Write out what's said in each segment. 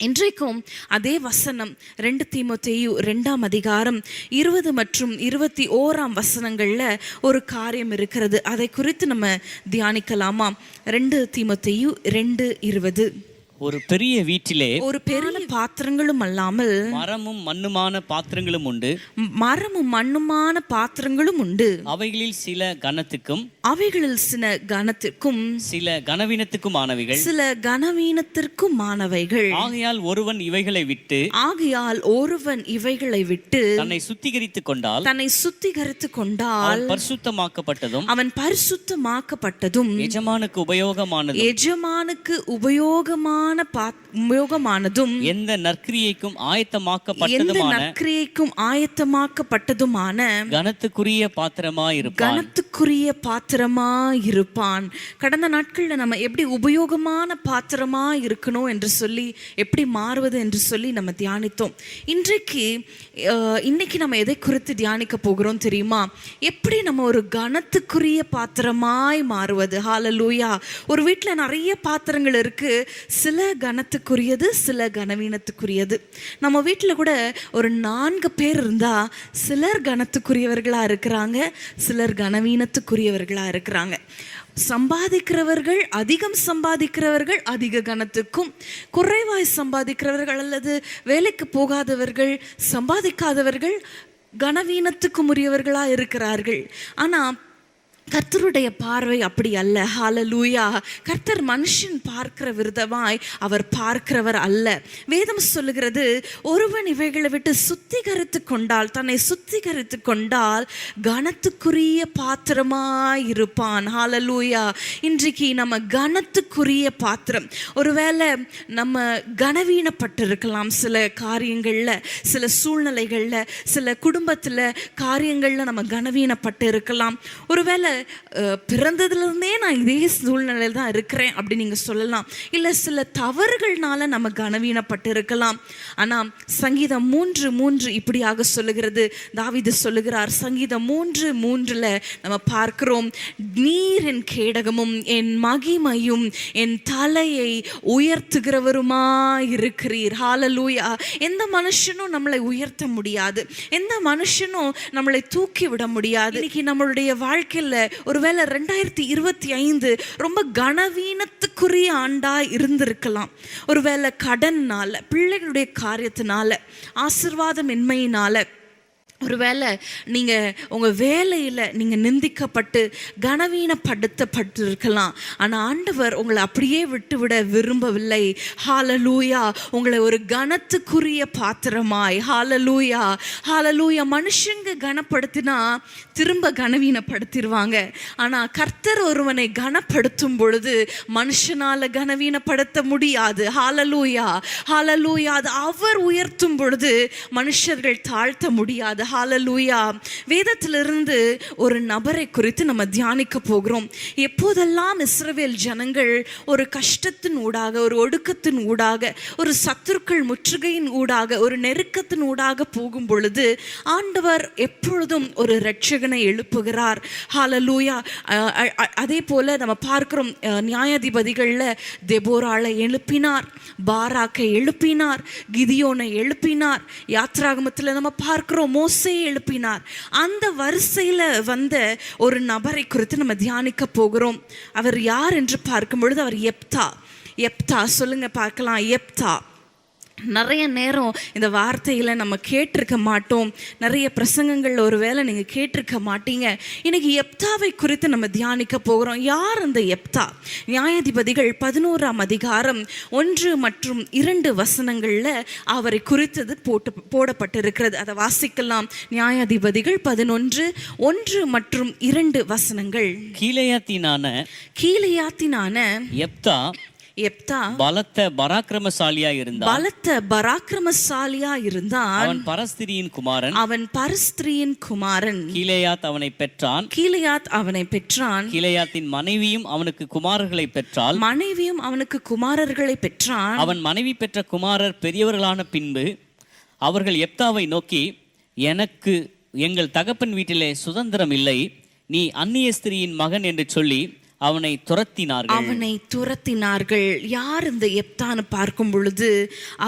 இன்றைக்கும் அதே வசனம் 2 தீமோத்தேயு 2ஆம் அதிகாரம் 20 மற்றும் 21ஆம் வசனங்கள்ல ஒரு காரியம் இருக்கிறது. அதை குறித்து நம்ம தியானிக்கலாமா? 2 தீமோத்தேயு 2:20. ஒரு பெரிய வீட்டிலே ஒரு பெரிய பாத்திரங்களும் அல்லாமல் மரமும் மண்ணுமான பாத்திரங்களும் உண்டு. மரமும் மண்ணுமான பாத்திரங்களும் உண்டு. அவைகளில் சில கனத்துக்கும் சில கனவீனத்துக்குமானவைகள் ஆகையால் ஒருவன் இவைகளை விட்டு தன்னை சுத்திகரித்துக் கொண்டால் அவன் பரிசுத்தமாக்கப்பட்டதும் எஜமானுக்கு உபயோகமானதும் எந்த நற்கிரியைக்கும் ஆயத்தமாக்கப்பட்டதுமான கனத்துக்குரிய பாத்திரமாயிருப்பான். கடந்த நாட்கள்ல நம்ம எப்படி உபயோகமான பாத்திரமா இருக்கணும் என்று சொல்லி, எப்படி மாறுவது என்று சொல்லி நம்ம தியானித்தோம். இன்னைக்கு நம்ம எதை குறித்து தியானிக்க போகிறோம் தெரியுமா? எப்படி நம்ம ஒரு கனத்துக்குரிய பாத்திரமாய் மாறுவது. ஹல்லேலூயா. ஒரு வீட்டுல நிறைய பாத்திரங்கள் இருக்கு. சில கனத்துக்குரியது, சில கனவீனத்துக்குரியது. நம்ம வீட்டில் கூட ஒரு 4 பேர் இருந்தா சிலர் கனத்துக்குரியவர்களா இருக்கிறாங்க, சிலர் கனவீனத்துக்குரியவர்களா இருக்கிறாங்க. சம்பாதிக்கிறவர்கள் அதிக கனத்துக்கும், குறைவாய் சம்பாதிக்கிறவர்கள் அல்லது வேலைக்கு போகாதவர்கள், சம்பாதிக்காதவர்கள் கனவீனத்துக்கும் உரியவர்களா இருக்கிறார்கள். ஆனா கர்த்தருடைய பார்வை அப்படி அல்ல. ஹல்லேலூயா. கர்த்தர் மனுஷன் பார்க்கிற விதமாய் அவர் பார்க்கிறவர் அல்ல. வேதம் சொல்லுகிறது, ஒருவன் இவைகளை விட்டு தன்னை சுத்திகரித்து கொண்டால் கனத்துக்குரிய பாத்திரமாய் இருப்பான். ஹல்லேலூயா. இன்றைக்கு நம்ம கனத்துக்குரிய பாத்திரம். ஒருவேளை நம்ம கனவீனப்பட்டிருக்கலாம், சில காரியங்கள்ல, சில சூழ்நிலைகள்ல, சில குடும்பத்துல காரியங்கள்ல நம்ம கனவீனப்பட்டு இருக்கலாம். ஒருவேளை பிறந்ததுலேருந்தே நான் இதே சூழ்நிலையில் தான் இருக்கிறேன் அப்படி நீங்கள் சொல்லலாம். இல்லை சில தவறுகள்னால நம்ம கனவீனப்பட்டு இருக்கலாம். ஆனால் சங்கீதம் 3:3 இப்படியாக சொல்லுகிறது. தாவீது சொல்லுகிறார், சங்கீதம் 3:3 நம்ம பார்க்கிறோம், நீர் என் கேடகமும் என் மகிமையும் என் தலையை உயர்த்துகிறவருமாயிருக்கிறீர். ஹல்லேலூயா. எந்த மனுஷனும் நம்மளை உயர்த்த முடியாது, எந்த மனுஷனும் நம்மளை தூக்கி விட முடியாது. இன்னைக்கு நம்மளுடைய வாழ்க்கையில் ஒருவேளை 2025 ரொம்ப கனவீனத்துக்குரிய ஆண்டா இருந்திருக்கலாம். ஒருவேளை கடன்னால, பிள்ளைகளுடைய காரியத்தினால, ஆசீர்வாதமின்மையினால, ஒருவேளை நீங்கள் உங்கள் வேலையில் நீங்கள் நிந்திக்கப்பட்டு கனவீனப்படுத்தப்பட்டிருக்கலாம். ஆனால் ஆண்டவர் உங்களை அப்படியே விட்டுவிட விரும்பவில்லை. ஹல்லேலூயா. உங்களை ஒரு கனத்துக்குரிய பாத்திரமாய், ஹல்லேலூயா ஹல்லேலூயா. மனுஷங்க கனப்படுத்தினா திரும்ப கனவீனப்படுத்திடுவாங்க. ஆனால் கர்த்தர் ஒருவனை கனப்படுத்தும் பொழுது மனுஷனால் கனவீனப்படுத்த முடியாது. ஹல்லேலூயா ஹல்லேலூயா. அது அவர் உயர்த்தும் பொழுது மனுஷர்கள் தாழ்த்த முடியாது. ஹல்லேலூயா. வேதத்திலிருந்து ஒரு நபரை குறித்து நம்ம தியானிக்க போகிறோம். எப்போதெல்லாம் இஸ்ரவேல் ஜனங்கள் ஒரு கஷ்டத்தின் ஊடாக, ஒரு ஒடுக்கத்தின் ஊடாக, ஒரு சத்துருக்கள் முற்றுகையின் ஊடாக, ஒரு நெருக்கத்தின் ஊடாக போகும் பொழுது ஆண்டவர் எப்பொழுதும் ஒரு இரட்சகனை எழுப்புகிறார். ஹல்லேலூயா. அதே போல நம்ம பார்க்கிறோம், நியாயாதிபதிகளில் தெபோராளை எழுப்பினார், பாராக்கை எழுப்பினார், கிதியோனை எழுப்பினார். யாத்ராகமத்தில் நம்ம பார்க்கிறோம், மோசே எழுப்பினார். அந்த வரிசையில் வந்த ஒரு நபரை குறித்து நம்ம தியானிக்க போகிறோம். அவர் யார் என்று பார்க்கும் பொழுது அவர் எப்தா. சொல்லுங்க பார்க்கலாம். எப்தா. நிறைய நேரம் இந்த வார்த்தையில் நம்ம கேட்டிருக்க மாட்டோம். நிறைய பிரசங்கங்களில் ஒரு வேளை நீங்கள் கேட்டிருக்க மாட்டீங்க. இன்னைக்கு எப்தாவை குறித்து நம்ம தியானிக்க போகிறோம். யார் அந்த எப்தா? நியாயாதிபதிகள் 11ஆம் அதிகாரம் 1 மற்றும் 2 வசனங்களில் அவரை குறித்தது போடப்பட்டிருக்கிறது. அதை வாசிக்கலாம். நியாயாதிபதிகள் 11:1 மற்றும் 2 வசனங்கள். கீலேயாத்தினான எப்தா பலத்த பராக்கிரமசாலியா இருந்தான். அவன் பரஸ்திரியின் குமாரன். கீலேயாத் அவனை பெற்றான். கீலேயாத்தின் மனைவியும் அவனுக்கு குமாரர்களை பெற்றாள். அவன் மனைவி பெற்ற குமாரர் பெரியவர்களான பின்பு அவர்கள் எப்தாவை நோக்கி, எனக்கு எங்கள் தகப்பன் வீட்டிலே சுதந்திரம் இல்லை, நீ அந்நிய ஸ்திரியின் மகன் என்று சொல்லி அவனை துரத்தினார்கள். யார் இந்த எப்தான்னு பார்க்கும் பொழுது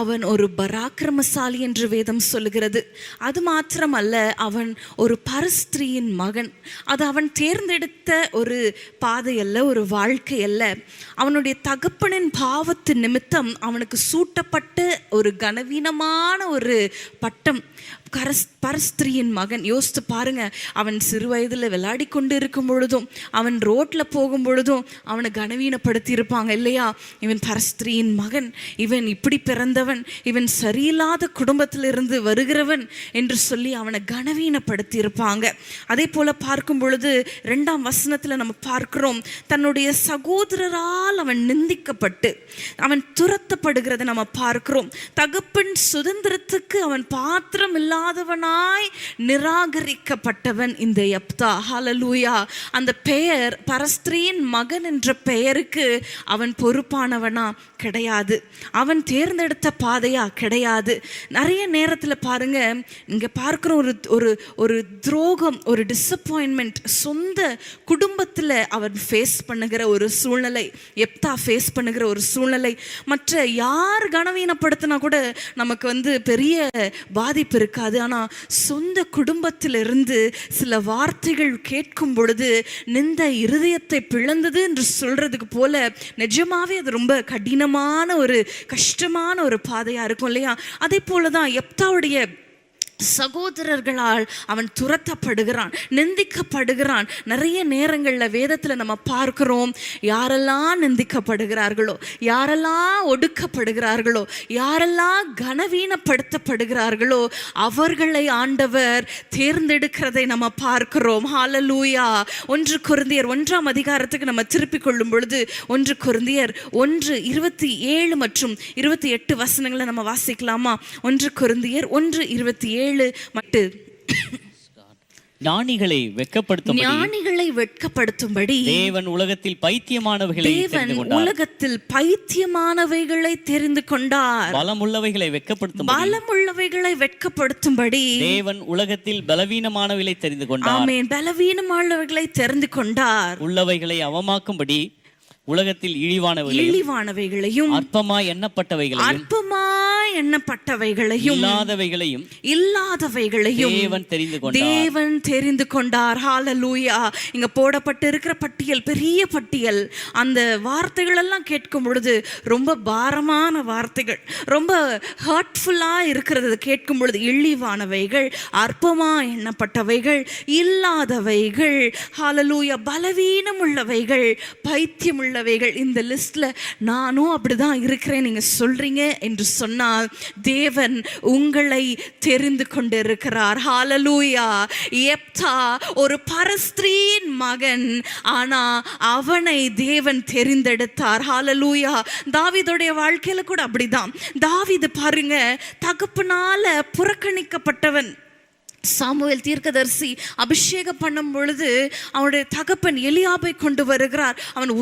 அவன் ஒரு பராக்கிரமசாலி என்று வேதம் சொல்லுகிறது. அது மாத்திரமல்ல, அவன் ஒரு பரஸ்திரியின் மகன். அது அவன் தேர்ந்தெடுத்த ஒரு பாதை அல்ல, ஒரு வாழ்க்கை அல்ல. அவனுடைய தகப்பனின் பாவத்தின் நிமித்தம் அவனுக்கு சூட்டப்பட்ட ஒரு கனவீனமான ஒரு பட்டம். பரஸ்திரியின் மகன். யோசித்து பாருங்க, அவன் சிறு வயதில் விளையாடி கொண்டு இருக்கும் பொழுதும், அவன் ரோட்ல போகும் பொழுதும் அவனை கனவீனப்படுத்தி இருப்பாங்க இல்லையா? இவன் பரஸ்திரியின் மகன், இவன் இப்படி பிறந்தவன், இவன் சரியில்லாத குடும்பத்திலிருந்து வருகிறவன் என்று சொல்லி அவனை கனவீனப்படுத்தி இருப்பாங்க. அதே போல பார்க்கும் பொழுது 2ஆம் வசனத்துல நம்ம பார்க்கிறோம், தன்னுடைய சகோதரரால் அவன் நிந்திக்கப்பட்டு அவன் துரத்தப்படுகிறத நம்ம பார்க்கிறோம். தகப்பன் சுதந்திரத்துக்கு அவன் பாத்திரம் இல்லாதவனாய் நிராகரிக்கப்பட்டவன் இந்த யெப்தா. ஹல்லேலூயா. அந்த பெயர், பரஸ்திரியின் மகன் என்ற பெயருக்கு அவன் பொறுப்பானவனா? கிடையாது. அவன் தேர்ந்தெடுத்த பாதையா? கிடையாது. நிறைய நேரத்தில் பாருங்க, இங்க பார்க்கிற ஒரு துரோகம், ஒரு டிசப்பாயின்மெண்ட் சொந்த குடும்பத்தில் அவன் ஃபேஸ் பண்ணுகிற ஒரு சூழ்நிலை, யெப்தா ஃபேஸ் பண்ணுகிற ஒரு சூழ்நிலை. மற்ற யார் கனவீனப்படுத்தினா கூட நமக்கு பெரிய பாதிப்பு இருக்காது. ஆனால் சொந்த குடும்பத்திலிருந்து சில வார்த்தைகள் கேட்கும் பொழுது நிந்த இருதயத்தை பிளந்தது என்று சொல்றதுக்கு போல நிஜமாவே அது ரொம்ப கடினமான ஒரு கஷ்டமான ஒரு பாதையா இருக்கும் இல்லையா? அதே போலதான் யெப்தாவுடைய சகோதரர்களால் அவன் துரத்தப்படுகிறான், நிந்திக்கப்படுகிறான். நிறைய நேரங்களில் வேதத்தில் நம்ம பார்க்கிறோம், யாரெல்லாம் நிந்திக்கப்படுகிறார்களோ, யாரெல்லாம் ஒடுக்கப்படுகிறார்களோ, யாரெல்லாம் கனவீனப்படுத்தப்படுகிறார்களோ அவர்களை ஆண்டவர் தேர்ந்தெடுக்கிறதை நம்ம பார்க்கிறோம். ஹல்லேலூயா. 1 கொரிந்தியர் 1ஆம் அதிகாரத்துக்கு நம்ம திருப்பிக் கொள்ளும் பொழுது 1 கொரிந்தியர் 1:27 மற்றும் 28 வசனங்களை நம்ம வாசிக்கலாமா? 1 கொரிந்தியர் 1:27 மட்டும். ஞானிகளை வெட்கப்படுத்தும்படி தேவன் உலகத்தில் பைத்தியமானவைகளை தெரிந்து கொண்டார். பலமுள்ளவைகளை வெட்கப்படுத்தும்படி தேவன் உலகத்தில் பலவீனமானவைகளை தெரிந்து கொண்டார். ஆமென். பலவீனமானவைகளை தெரிந்து கொண்டார். உள்ளவைகளை அவமாக்கும்படி உலகத்தில் இழிவானவைகளையும் அற்பமாய் எண்ணப்பட்டவைகளையும் இல்லாதவைகளையும் தேவன் தெரிந்து கொண்டார். ஹல்லேலூயா. இங்க போடப்பட்டு இருக்கிற பட்டியல் பெரிய பட்டியல். அந்த வார்த்தைகள் எல்லாம் கேட்கும் பொழுது ரொம்ப பாரமான வார்த்தைகள், ரொம்ப ஹர்ட்ஃபுல்லா இருக்கிறது கேட்கும் பொழுது. இழிவானவைகள், அற்பமா எண்ணப்பட்டவைகள், இல்லாதவைகள், ஹல்லேலூயா, பலவீனம் உள்ளவைகள், பைத்தியம் உள்ளவைகள். இந்த லிஸ்ட்ல நானும் அப்படிதான் இருக்கிறேன் நீங்க சொல்றீங்க என்று சொன்னால் தேவன் உங்களை தெரிந்து கொண்டிருக்கிறார். ஹல்லேலூயா. யெப்தா ஒரு பரஸ்திரியின் மகன், ஆனா அவனை தேவன் தெரிந்தெடுத்தார். ஹல்லேலூயா. தாவீதுடைய வாழ்க்கையில கூட அப்படிதான். தாவீது பாருங்க, தகப்பனால புறக்கணிக்கப்பட்டவன். சாமுவேல் தீர்க்கதரிசி அபிஷேகம் பண்ணும் பொழுது அவனுடைய தகப்பன் எலியாபை கொண்டு வருகிறார். அவன்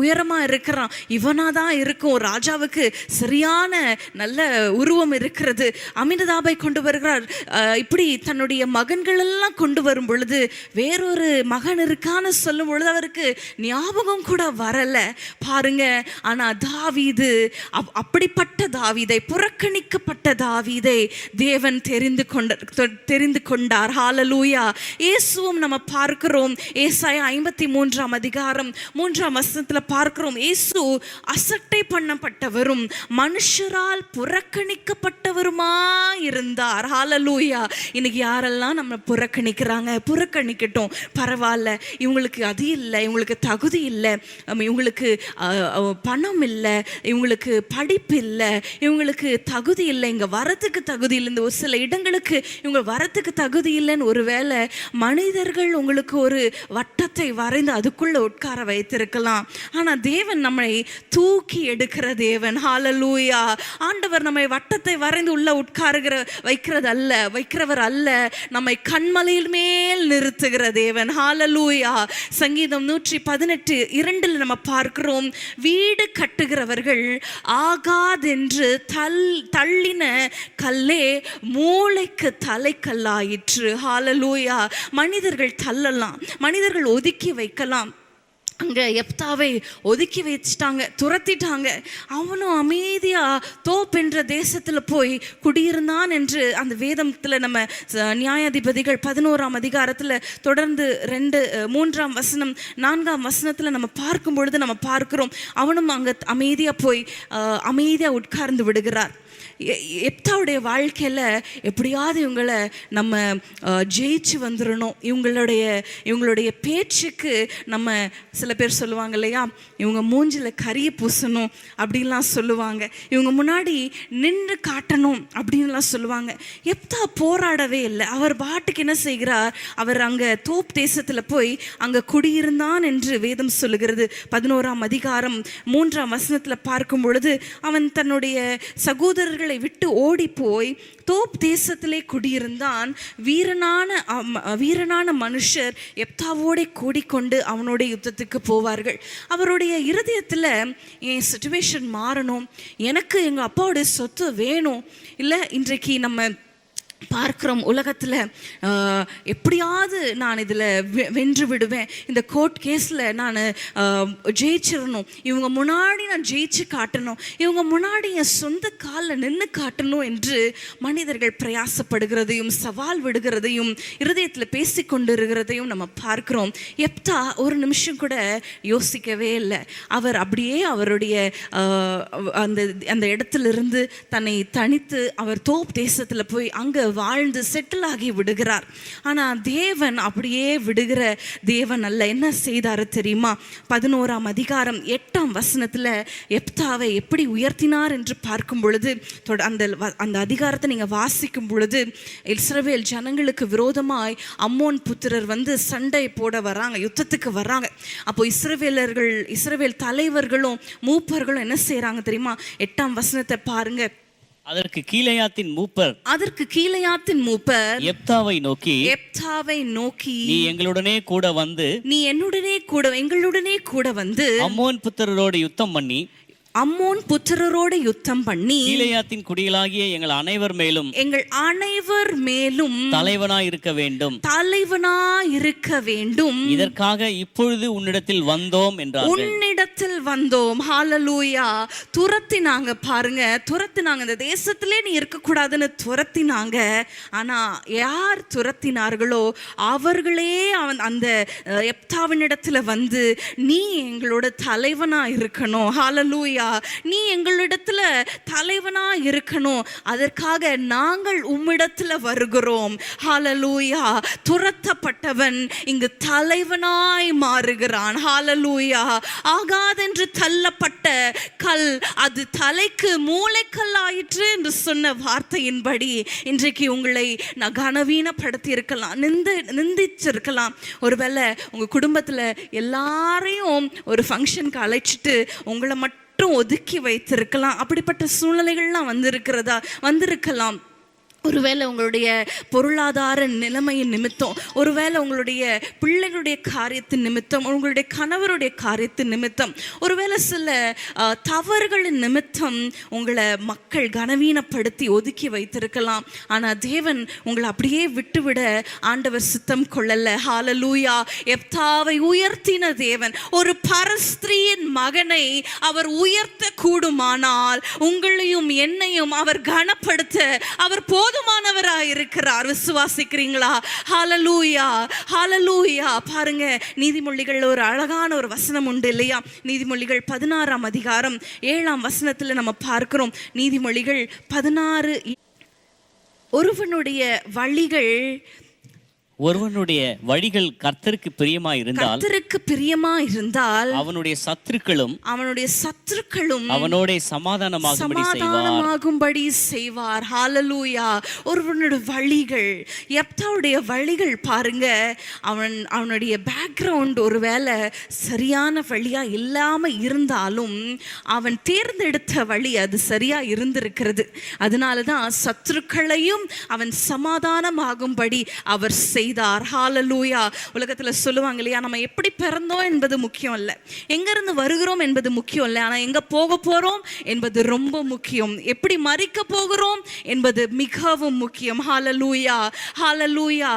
உயரமா இருக்கிறான். இவனாதான் இருக்கும், ராஜாவுக்கு சரியான நல்ல உருவம் இருக்கிறது. அமினதாபை கொண்டு வருகிறார். இப்படி தன்னுடைய மகன்கள் எல்லாம் கொண்டு வரும் பொழுது வேறொரு மகன் இருக்கான்னு சொல்லும் பொழுது அவருக்கு ஞாபகம் கூட வரல பாருங்க. ஆனா தாவீது, அப்படிப்பட்ட தாவீதை, புறக்கணிக்கப்பட்ட தாவீதை தேவன் தெரிந்து கொண்டார். ஹல்லேலூயா. இயேசுவும் நம்ம பார்க்கிறோம். ஏசாயா 53ஆம் அதிகாரம் 3ஆம் வசனத்துல பார்க்கிறோம், இயேசு அசட்டை பண்ணப்பட்டவரும் மனுஷரால் புறக்கணிக்கப்பட்டவருமா இருந்தார். ஹல்லேலூயா. இன்னைக்கு யாரெல்லாம் நம்ம புறக்கணிக்கிறாங்க, புறக்கணிக்கட்டும், பரவாயில்ல. இவங்களுக்கு அது இல்லை, இவங்களுக்கு தகுதி இல்லை, இவங்களுக்கு பணம் இல்லை, இவங்களுக்கு படிப்பு இல்லை, இவங்களுக்கு தகுதி இல்லை, இங்க வரத்துக்கு தகுதி இல்லை, இந்த ஒரு சில இடங்களுக்கு இவங்க வரத்துக்கு தகுதி இல்லைன்னு ஒருவேளை மனிதர்கள் உங்களுக்கு ஒரு வட்டத்தை வரைந்து அதுக்குள்ள உட்கார வைத்திருக்கலாம். ஆனா தேவன் நம்மை தூக்கி எடுக்கிற தேவன். ஹல்லேலூயா. ஆண்டவர் நம்மை வட்டத்தை வரைந்து உள்ள வைக்கிறவர் அல்ல, நம்மை கண்மலையில் மேல் நிறுத்துகிற தேவன். ஹல்லேலூயா. சங்கீதம் 118:2 நம்ம பார்க்கிறோம், வீடு கட்டுகிறவர்கள் ஆகாதென்று தள்ளின கல்லே மூளைக்கு தலைக்கல்லாயிற்று. ஹல்லேலூயா. மனிதர்கள் தள்ளலாம், மனிதர்கள் ஒதுக்கி வைக்கலாம், அங்கே எப்தாவை ஒதுக்கி வச்சிட்டாங்க, துரத்திட்டாங்க. அவனும் அமைதியாக தோப் என்ற தேசத்தில் போய் குடியிருந்தான் என்று அந்த வேதத்தில் நம்ம நியாயாதிபதிகள் 11ஆம் அதிகாரத்தில் தொடர்ந்து 3ஆம் வசனம் 4ஆம் வசனத்தில் நம்ம பார்க்கும் பொழுது நம்ம பார்க்கிறோம். அவனும் அங்கே அமைதியாக போய் அமைதியாக உட்கார்ந்து விடுகிறார். எப்தாவுடைய வாழ்க்கையில் எப்படியாவது இவங்களை நம்ம ஜெயிச்சு வந்துடணும், இவங்களுடைய பேச்சுக்கு நம்ம, சில பேர் சொல்லுவாங்க இல்லையா, இவங்க மூஞ்சில் கரிய பூசணும் அப்படின்லாம் சொல்லுவாங்க, இவங்க முன்னாடி நின்று காட்டணும் அப்படின்லாம் சொல்லுவாங்க. எப்தா போராடவே இல்லை. அவர் பாட்டுக்கு என்ன செய்கிறார், அவர் அங்கே தோப் தேசத்தில் போய் அங்கே குடியிருந்தான் என்று வேதம் சொல்லுகிறது. 11ஆம் அதிகாரம் 3ஆம் வசனத்தில் பார்க்கும் பொழுது அவன் தன்னுடைய சகோதரர்கள் விட்டு ஓடி போய் தோப் தேசத்திலே குடியிருந்தான். வீரனான மனுஷர் எப்தாவோட கூடிக்கொண்டு அவனோட யுத்தத்துக்கு போவார்கள். அவருடைய இருதயத்தில் என் சிச்சுவேஷன் மாறணும், எனக்கு எங்கள் அப்பாவோடைய சொத்து வேணும், இல்லை இன்றைக்கு நம்ம பார்க்குறோம் உலகத்தில் எப்படியாவது நான் இதில் வென்று விடுவேன், இந்த கோர்ட் கேஸில் நான் ஜெயிச்சிடணும், இவங்க முன்னாடி நான் ஜெயிச்சு காட்டணும், இவங்க முன்னாடி என் சொந்த காலில் நின்று காட்டணும் என்று மனிதர்கள் பிரயாசப்படுகிறதையும் சவால் விடுகிறதையும் இருதயத்தில் பேசி கொண்டிருக்கிறதையும் நம்ம பார்க்குறோம். எப்தா ஒரு நிமிஷம் கூட யோசிக்கவே இல்லை. அவர் அப்படியே அவருடைய அந்த இடத்திலிருந்து தன்னை தனித்து அவர் தோப் தேசத்தில் போய் அங்கே வாழ்ந்து செட்டில் ஆகி விடுகிறார். ஆனால் தேவன் அப்படியே விடுகிற தேவன் அல்ல. என்ன செய்தாரு தெரியுமா? 11ஆம் அதிகாரம் 8ஆம் வசனத்தில் எப்தாவை எப்படி உயர்த்தினார் என்று பார்க்கும் பொழுது, அந்த அதிகாரத்தை நீங்கள் வாசிக்கும் பொழுது, இஸ்ரவேல் ஜனங்களுக்கு விரோதமாய் அம்மோன் புத்திரர் வந்து சண்டை போட வர்றாங்க, யுத்தத்துக்கு வர்றாங்க. அப்போ இஸ்ரவேல் தலைவர்களும் மூப்பர்களும் என்ன செய்கிறாங்க தெரியுமா? 8ஆம் வசனத்தை பாருங்க. அதற்கு கீலேயாத்தின் மூப்பர் எப்தாவை நோக்கி நீ எங்களுடனே கூட வந்து அம்மோன் புத்திரரோடு யுத்தம் பண்ணி கீலேயாத்தின் குடிகளாகிய எங்கள் அனைவர் மேலும் தலைவனாய் இருக்க வேண்டும். இதற்காக இப்பொழுது உன்னிடத்தில் வந்தோம் வந்தோம். ஹல்லேலூயா. துரத்தினாங்க பாருங்க, துரத்தினாங்க. இந்த தேசத்திலே நீ இருக்கக்கூடாதுன்னு துரத்தினாங்க. ஆனா யார் துரத்தினார்களோ அவர்களே அந்த எப்தாவினிடத்துல வந்து, நீ எங்களோட தலைவனா இருக்கணும், ஹல்லேலூயா, நீ எங்களிடத்துல தலைவனா இருக்கணும், அதற்காக நாங்கள் உம்மிடத்துல வருகிறோம், ஹல்லேலூயா. துரத்தப்பட்டவன் இங்கு தலைவனாய் மாறுகிறான், ஹல்லேலூயா. ஆகாதென்று தள்ளப்பட்ட கல் அது தலைக்கு மூளைக்கல் ஆயிற்று என்று சொன்ன வார்த்தையின்படி இன்றைக்கு உங்களை நான் கனவீனப்படுத்தி இருக்கலாம், நிந்திச்சிருக்கலாம். ஒருவேளை உங்க குடும்பத்துல எல்லாரையும் ஒரு ஃபங்க்ஷனுக்கு அழைச்சிட்டு உங்களை மட்டும் ஒதுக்கி வைத்திருக்கலாம். அப்படிப்பட்ட சூழ்நிலைகள்லாம் வந்திருக்கலாம். ஒருவேளை உங்களுடைய பொருளாதார நிலைமையின் நிமித்தம், ஒருவேளை உங்களுடைய பிள்ளைகளுடைய காரியத்தின் நிமித்தம், உங்களுடைய கணவருடைய காரியத்தின் நிமித்தம், ஒருவேளை சில தவறுகளின் நிமித்தம் உங்களை மக்கள் கனவீனப்படுத்தி ஒதுக்கி வைத்திருக்கலாம். ஆனால் தேவன் உங்களை அப்படியே விட்டுவிட ஆண்டவர் சித்தம் கொள்ளல. ஹல்லேலூயா. எப்தாவை உயர்த்தின தேவன் ஒரு பரஸ்திரியின் மகனை அவர் உயர்த்த கூடுமானால் உங்களையும் என்னையும் அவர் கனப்படுத்த அவர் போதுமானவராய் இருக்கிறார். விசுவாசிக்கிறீங்களா? ஹல்லேலூயா, ஹல்லேலூயா. பாருங்க, நீதிமொழிகள் ஒரு அழகான ஒரு வசனம் உண்டு இல்லையா? நீதிமொழிகள் 16ஆம் அதிகாரம் 7ஆம் வசனத்துல நம்ம பார்க்கிறோம். நீதிமொழிகள் 16, ஒருவனுடைய வழிகள் கர்த்தருக்கு பிரியமா இருந்தால் அவனுடைய சத்துருக்களும் அவனோட சமாதானமாகும்படி செய்வார். ஹல்லேலூயா. ஒருவனுடைய வழிகள், எப்தாவுடைய வழிகள் பாருங்க, அவனுடைய பேக்ரவுண்ட் ஒருவேளை சரியான வழியா இல்லாம இருந்தாலும் அவன் தேர்ந்தெடுத்த வழி அது சரியா இருந்திருக்கிறது. அதனாலதான் சத்துருக்களையும் அவன் சமாதானமாகும்படி அவர் செய்தார். ஹalleluya. உலகத்துல சொல்லுவாங்க இல்லையா, நம்ம எப்படி பிறந்தோம் என்பது முக்கியம் இல்லை, எங்கிருந்து வருகிறோம் என்பது முக்கியம் இல்லை, ஆனா எங்க போக போறோம் என்பது ரொம்ப முக்கியம். எப்படி மரிக்க போகிறோம் என்பது மிகவும் முக்கியம். ஹalleluya, ஹalleluya.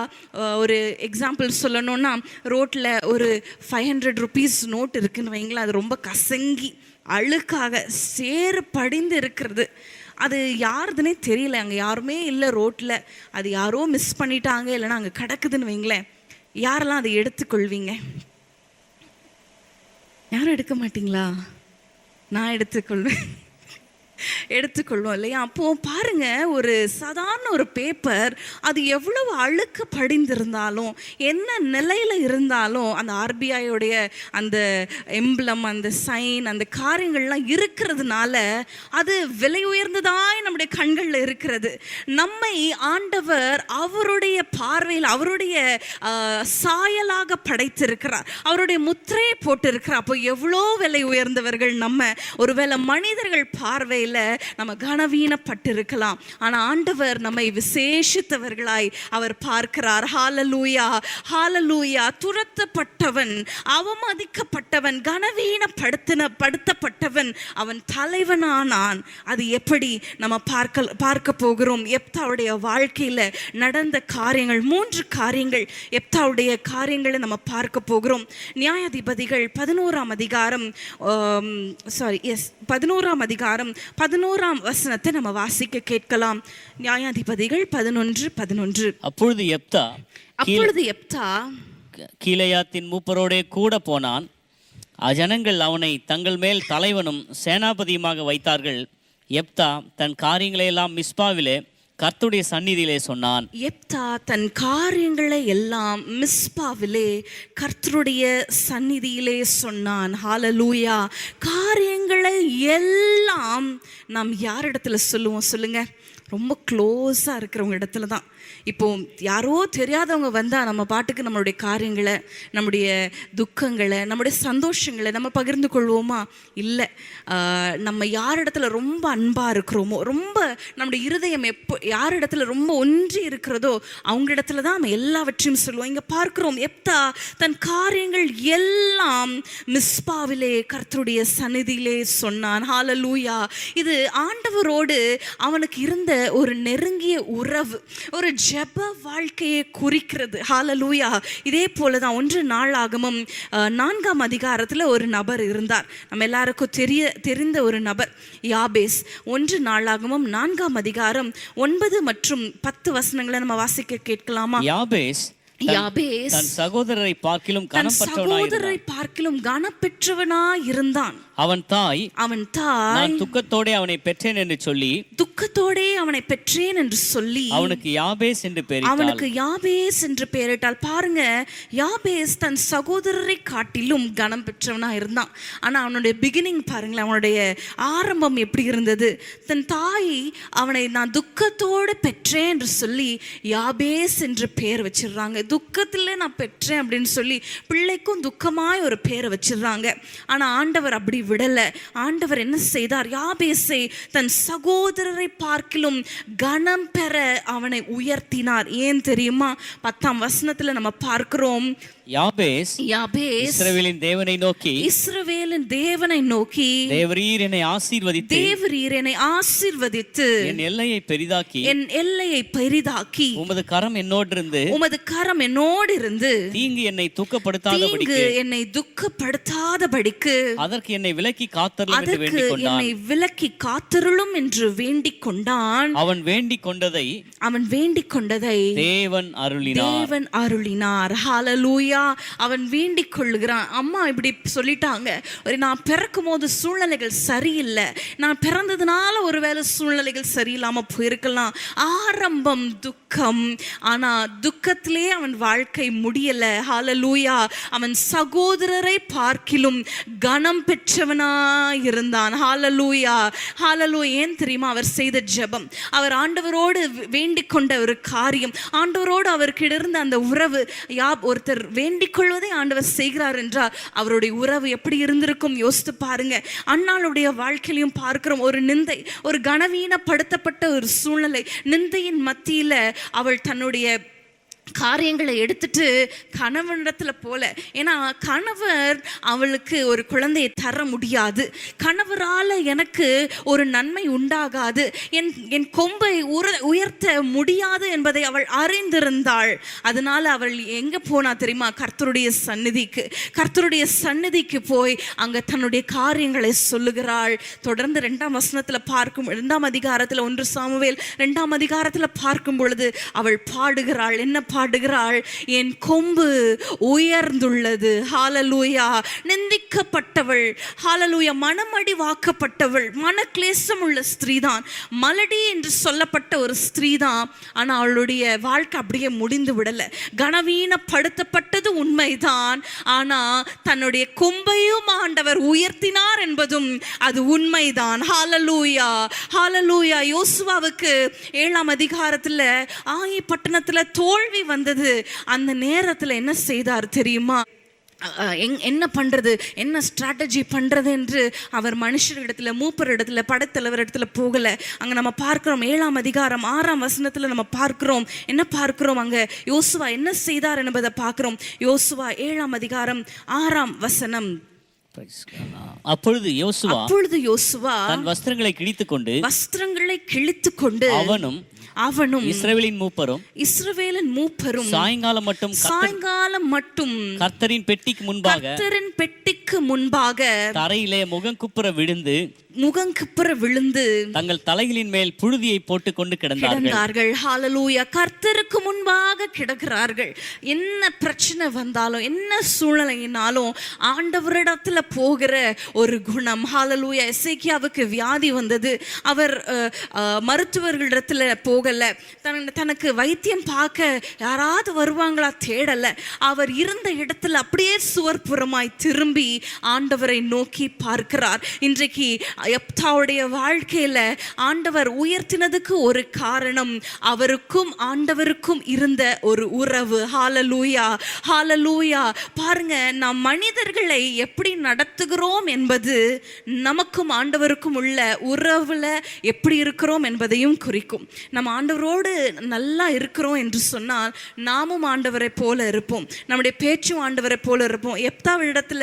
ஒரு எக்ஸாம்பிள் சொல்லணும்னா, ரோட்ல ஒரு 500 rupees நோட் இருக்குன்னு வைங்களேன், அது ரொம்ப கசங்கி அழுக்காக சேறு படிந்து இருக்கிறது. அது யாருதுன்னே தெரியல, அங்கே யாருமே இல்லை ரோட்டில், அது யாரோ மிஸ் பண்ணிட்டாங்க, இல்லைன்னா அங்கே கிடக்குதுன்னு வைங்களேன், யாரெல்லாம் அதை எடுத்துக்கொள்வீங்க? யாரும் எடுக்க மாட்டீங்களா? நான் எடுத்துக்கொள்வோம் இல்லையா? அப்போ பாருங்க, ஒரு சாதாரண ஒரு பேப்பர் அது எவ்வளவு அழுக்கு படிந்திருந்தாலும், என்ன நிலையில இருந்தாலும், அந்த ஆர்பிஐயோடைய அந்த எம்பளம், அந்த சைன், அந்த காரியங்கள்லாம் இருக்கிறதுனால அது விலை உயர்ந்ததாய் நம்முடைய கண்களில் இருக்கிறது. நம்மை ஆண்டவர் அவருடைய பார்வையில் அவருடைய சாயலாக படைத்திருக்கிறார், அவருடைய முத்திரையை போட்டிருக்கிறார். அப்போ எவ்வளோ விலை உயர்ந்தவர்கள் நம்ம. ஒருவேளை மனிதர்கள் பார்வையில் நம்ம கனவீனப்பட்டிருக்கலாம், ஆனா ஆண்டவர் நம்மை விசேஷித்தவர்களாய் அவர் பார்க்கிறார். ஹalleluya, ஹalleluya. துரத்தப்பட்டவன், அவமதிக்கப்பட்டவன், கனவீனப்படுத்தப்பட்டவன் அவன் தலைவனானான். அது எப்படி நம்ம பார்க்க போகிறோம்? எப்தாவுடைய வாழ்க்கையில நடந்த காரியங்கள், 3 காரியங்கள், எப்தாவுடைய காரியங்களை நம்ம பார்க்க போகிறோம். நியாயாதிபதிகள் 11ஆம் அதிகாரம் 11ஆம் வசனத்தை நம்ம வாசிக்க கேட்கலாம். நியாயாதிபதிகள் 11:11. அப்பொழுது எப்தா கீலேயாத்தின் மூப்பரோடே கூட போனான். அஜனங்கள் அவனை தங்கள் மேல் தலைவனும் சேனாபதியுமாக வைத்தார்கள். எப்தா தன் காரியங்களை எல்லாம் மிஸ்பாவிலே கர்த்தருடைய சந்நிதியிலே சொன்னான். எப்தா தன் காரியங்களை எல்லாம் மிஸ்பாவிலே கர்த்தருடைய சந்நிதியிலே சொன்னான். ஹalleluya. காரியங்களை எல்லாம் நாம் யார் இடத்துல சொல்லுவோம் சொல்லுங்க? ரொம்ப க்ளோஸாக இருக்கிறவங்க இடத்துல தான். இப்போ யாரோ தெரியாதவங்க வந்தால் நம்ம பாட்டுக்கு நம்மளுடைய காரியங்களை, நம்முடைய துக்கங்களை, நம்முடைய சந்தோஷங்களை நம்ம பகிர்ந்து கொள்வோமா? இல்லை. நம்ம யார் இடத்துல ரொம்ப அன்பாக இருக்கிறோமோ, ரொம்ப நம்முடைய இருதயம் யார் இடத்துல ரொம்ப ஒன்றி இருக்கிறதோ அவங்க இடத்துல தான் நம்ம எல்லாவற்றையும் சொல்லுவோம். இங்கே பார்க்கிறோம், எப்தா தன் காரியங்கள் எல்லாம் மிஸ்பாவிலே கர்த்தருடைய சந்நிதியிலே சொன்னான். ஹalleluya. இது ஆண்டவரோடு அவனுக்கு இருந்த ஒரு நெருங்கிய உறவு, ஒரு ஜெப வாழ்க்கையை குறிக்கிறது. ஹalleluya. இதே போலதான் 1 நாளாகமம் 4ஆம் அதிகாரத்தில் ஒரு நபர் இருந்தார். நம்ம எல்லாருக்கும் தெரிந்த ஒரு நபர், யாபேஸ். 1 நாளாகமம் 4ஆம் அதிகாரம் 9 மற்றும் 10 வசனங்களை நம்ம வாசிக்க கேட்கலாமா? யாபேஸ் தன் சகோதரரை பார்க்கிலும் கனப்பெற்றவனாய் இருந்தான். அவன் தாய் நான் துக்கத்தோடே அவனை பெற்றேன் என்று சொல்லி அவனுக்கு யாபேஸ் என்று பெயரிட்டாள். பாருங்க, யாபேஸ் தன் சகோதரரை காட்டிலும் கனம் பெற்றவனா இருந்தான். ஆனா அவனுடைய பிகினிங் பாருங்களேன், அவனுடைய ஆரம்பம் எப்படி இருந்தது? தன் தாய் அவனை நான் துக்கத்தோடு பெற்றேன் என்று சொல்லி யாபேஸ் என்று பெயர் வச்சிடுறாங்க. துக்கத்துல நான் பெற்றேன் அப்படின்னு சொல்லி பிள்ளைக்கும் துக்கமாய் ஒரு பெயரை வச்சிடுறாங்க. ஆனா ஆண்டவர் அப்படி விடல. ஆண்டவர் என்ன செய்தார்? யாபேசை தன் சகோதரரை பார்க்கிலும் கனம் பெற அவனை உயர்த்தினார். ஏன் தெரியுமா? 10ஆம் வசனத்துல நம்ம பார்க்கிறோம், யாபேஸ் இஸ்ரவேலின் தேவனை நோக்கி தேவரீர் என்னை ஆசீர்வதித்து என் எல்லையை பெரிதாக்கி உமது கரம் என்னோடு இருந்து தீங்கு என்னை துக்கப்படுத்தாதபடிக்கு அதற்கு என்னை விலக்கி காத்தருளும் என்று வேண்டிக் கொண்டான். அவன் வேண்டிக் கொண்டதை தேவன் அருளினார். ஹalleluya. அவன் வேண்டிக் கொள்ளுகிறான். அம்மா இப்படி சொல்லிட்டாங்க, நான் பிறக்கும் போது சூழ்நிலைகள் சரியில்லை, நான் பிறந்ததுனால ஒருவேளை சூழ்நிலைகள் சரியில்லாம போயிருக்கலாம். ஆரம்பம் துக்கம், ஆனா துக்கத்திலே அவன் வாழ்க்கை முடியல. ஹalleluya. அவன் சகோதரரை பார்க்கிலும் கனம் பெற்றவனாய் இருந்தான். ஹalleluya, ஹalleluya. ஏன் தெரியுமா? அவர் செய்த ஜெபம், அவர் ஆண்டவரோடு வேண்டிக் கொண்ட ஒரு காரியம், ஆண்டவரோடு அவருக்கு இருந்த அந்த உறவு. ஒருத்தர் வேண்டிக் கொள்வதை ஆண்டவர் செய்கிறார் என்றால் அவருடைய உறவு எப்படி இருந்திருக்கும் யோசித்து பாருங்க. அன்னாளுடைய வாழ்க்கையிலையும் பார்க்கிறோம், ஒரு நிந்தை, ஒரு கனவீனப்படுத்தப்பட்ட ஒரு சூழ்நிலை, நிந்தையின் மத்தியில அவள் தன்னுடைய காரியங்களை எடுத்துட்டு கணவனிடத்துல போல. ஏன்னா கணவர் அவளுக்கு ஒரு குழந்தையை தர முடியாது, கணவரால் எனக்கு ஒரு நன்மை உண்டாகாது, என் கொம்பை உயர்த்த முடியாது என்பதை அவள் அறிந்திருந்தாள். அதனால அவள் எங்க போனா தெரியுமா? கர்த்தருடைய சந்நிதிக்கு போய் அங்க தன்னுடைய காரியங்களை சொல்லுகிறாள். தொடர்ந்து 2ஆம் வசனத்துல பார்க்கும், 2ஆம் அதிகாரத்துல 1 சாமுவேல் 2ஆம் அதிகாரத்துல பார்க்கும் பொழுது அவள் பாடுகிறாள். என்ன பாடுகிறாள்? என் கொம்பு உயர்ந்துள்ளது. ஹalleluya. நிந்திக்கப்பட்டவள், ஹalleluya, மனமடி வாக்கப்பட்டவள், மனக்லேசம் உள்ள ஸ்திரீதான், மலடி என்று சொல்லப்பட்ட ஒரு ஸ்திரீதான். ஆனா அவளுடைய வாழ்க்கை அப்படியே முடிந்து விடல. கனவீனப்படுத்தப்பட்டது உண்மைதான், ஆனா தன்னுடைய கொம்பையும் ஆண்டவர் உயர்த்தினார் என்பதும் அது உண்மைதான். ஹalleluya, ஹalleluya. யோசுவாவுக்கு 7ஆம் அதிகாரத்துல ஆயி பட்டணத்துல தோல்வி வந்தது. அந்த நேரத்துல என்ன செய்தார் தெரியுமா? என்ன பண்றது, என்ன ஸ்ட்ராட்டஜி பண்றது என்று அவர் மனுஷரிடத்துல, மூப்பர் இடத்துல, படைத்தலைவர் இடத்துல போகல. அங்க நம்ம பார்க்கிறோம் 7ஆம் அதிகாரம் 6ஆம் வசனத்துல நம்ம பார்க்கிறோம். என்ன பார்க்கிறோம்? அங்க யோசுவா என்ன செய்தார் என்பதை பார்க்கிறோம். யோசுவா 7ஆம் அதிகாரம் 6ஆம் வசனம். அப்பொழுது யோசுவா தன் வஸ்திரங்களை கிழித்துக்கொண்டு அவனும் இஸ்ரவேலின் மூப்பரும் சாயங்காலம் மட்டும் கர்த்தரின் பெட்டிக்கு முன்பாக தரையிலே முகங்குப்புற விழுந்து தங்கள் தலைகளின் மேல் புழுதியை போட்டுக் கொண்டு கிடந்தார்கள். ஹalleluya. கர்த்தருக்கு முன்பாக கிடக்கிறார்கள். என்ன பிரச்சனை வந்தாலும், என்ன சூழ்நிலையினாலும் ஆண்டவரிடத்துல போகிற ஒரு குணம். ஹalleluya. எசேக்கியாவுக்கு வியாதி வந்தது. அவர் மருத்துவர்களிடத்துல போகல, தனக்கு வைத்தியம் பார்க்க யாராவது வருவாங்களா தேடல. அவர் இருந்த இடத்துல அப்படியே சுவர்புறமாய் திரும்பி ஆண்டவரை நோக்கி பார்க்கிறார். இன்றைக்கு யெப்தாவுடைய வாழ்க்கையில ஆண்டவர் உயர்த்தினதுக்கு ஒரு காரணம், அவருக்கும் ஆண்டவருக்கும் இருந்த ஒரு உறவு. ஹalleluya, ஹalleluya. பாருங்க, நாம் மனிதர்களை எப்படி நடத்துகிறோம் என்பது நமக்கும் ஆண்டவருக்கும் உள்ள உறவுல எப்படி இருக்கிறோம் என்பதையும் குறிக்கும். நம்ம ஆண்டவரோடு நல்லா இருக்கிறோம் என்று சொன்னால் நாமும் ஆண்டவரை போல இருப்போம், நம்முடைய பேச்சும் ஆண்டவரை போல இருப்போம். யெப்தாவிடத்துல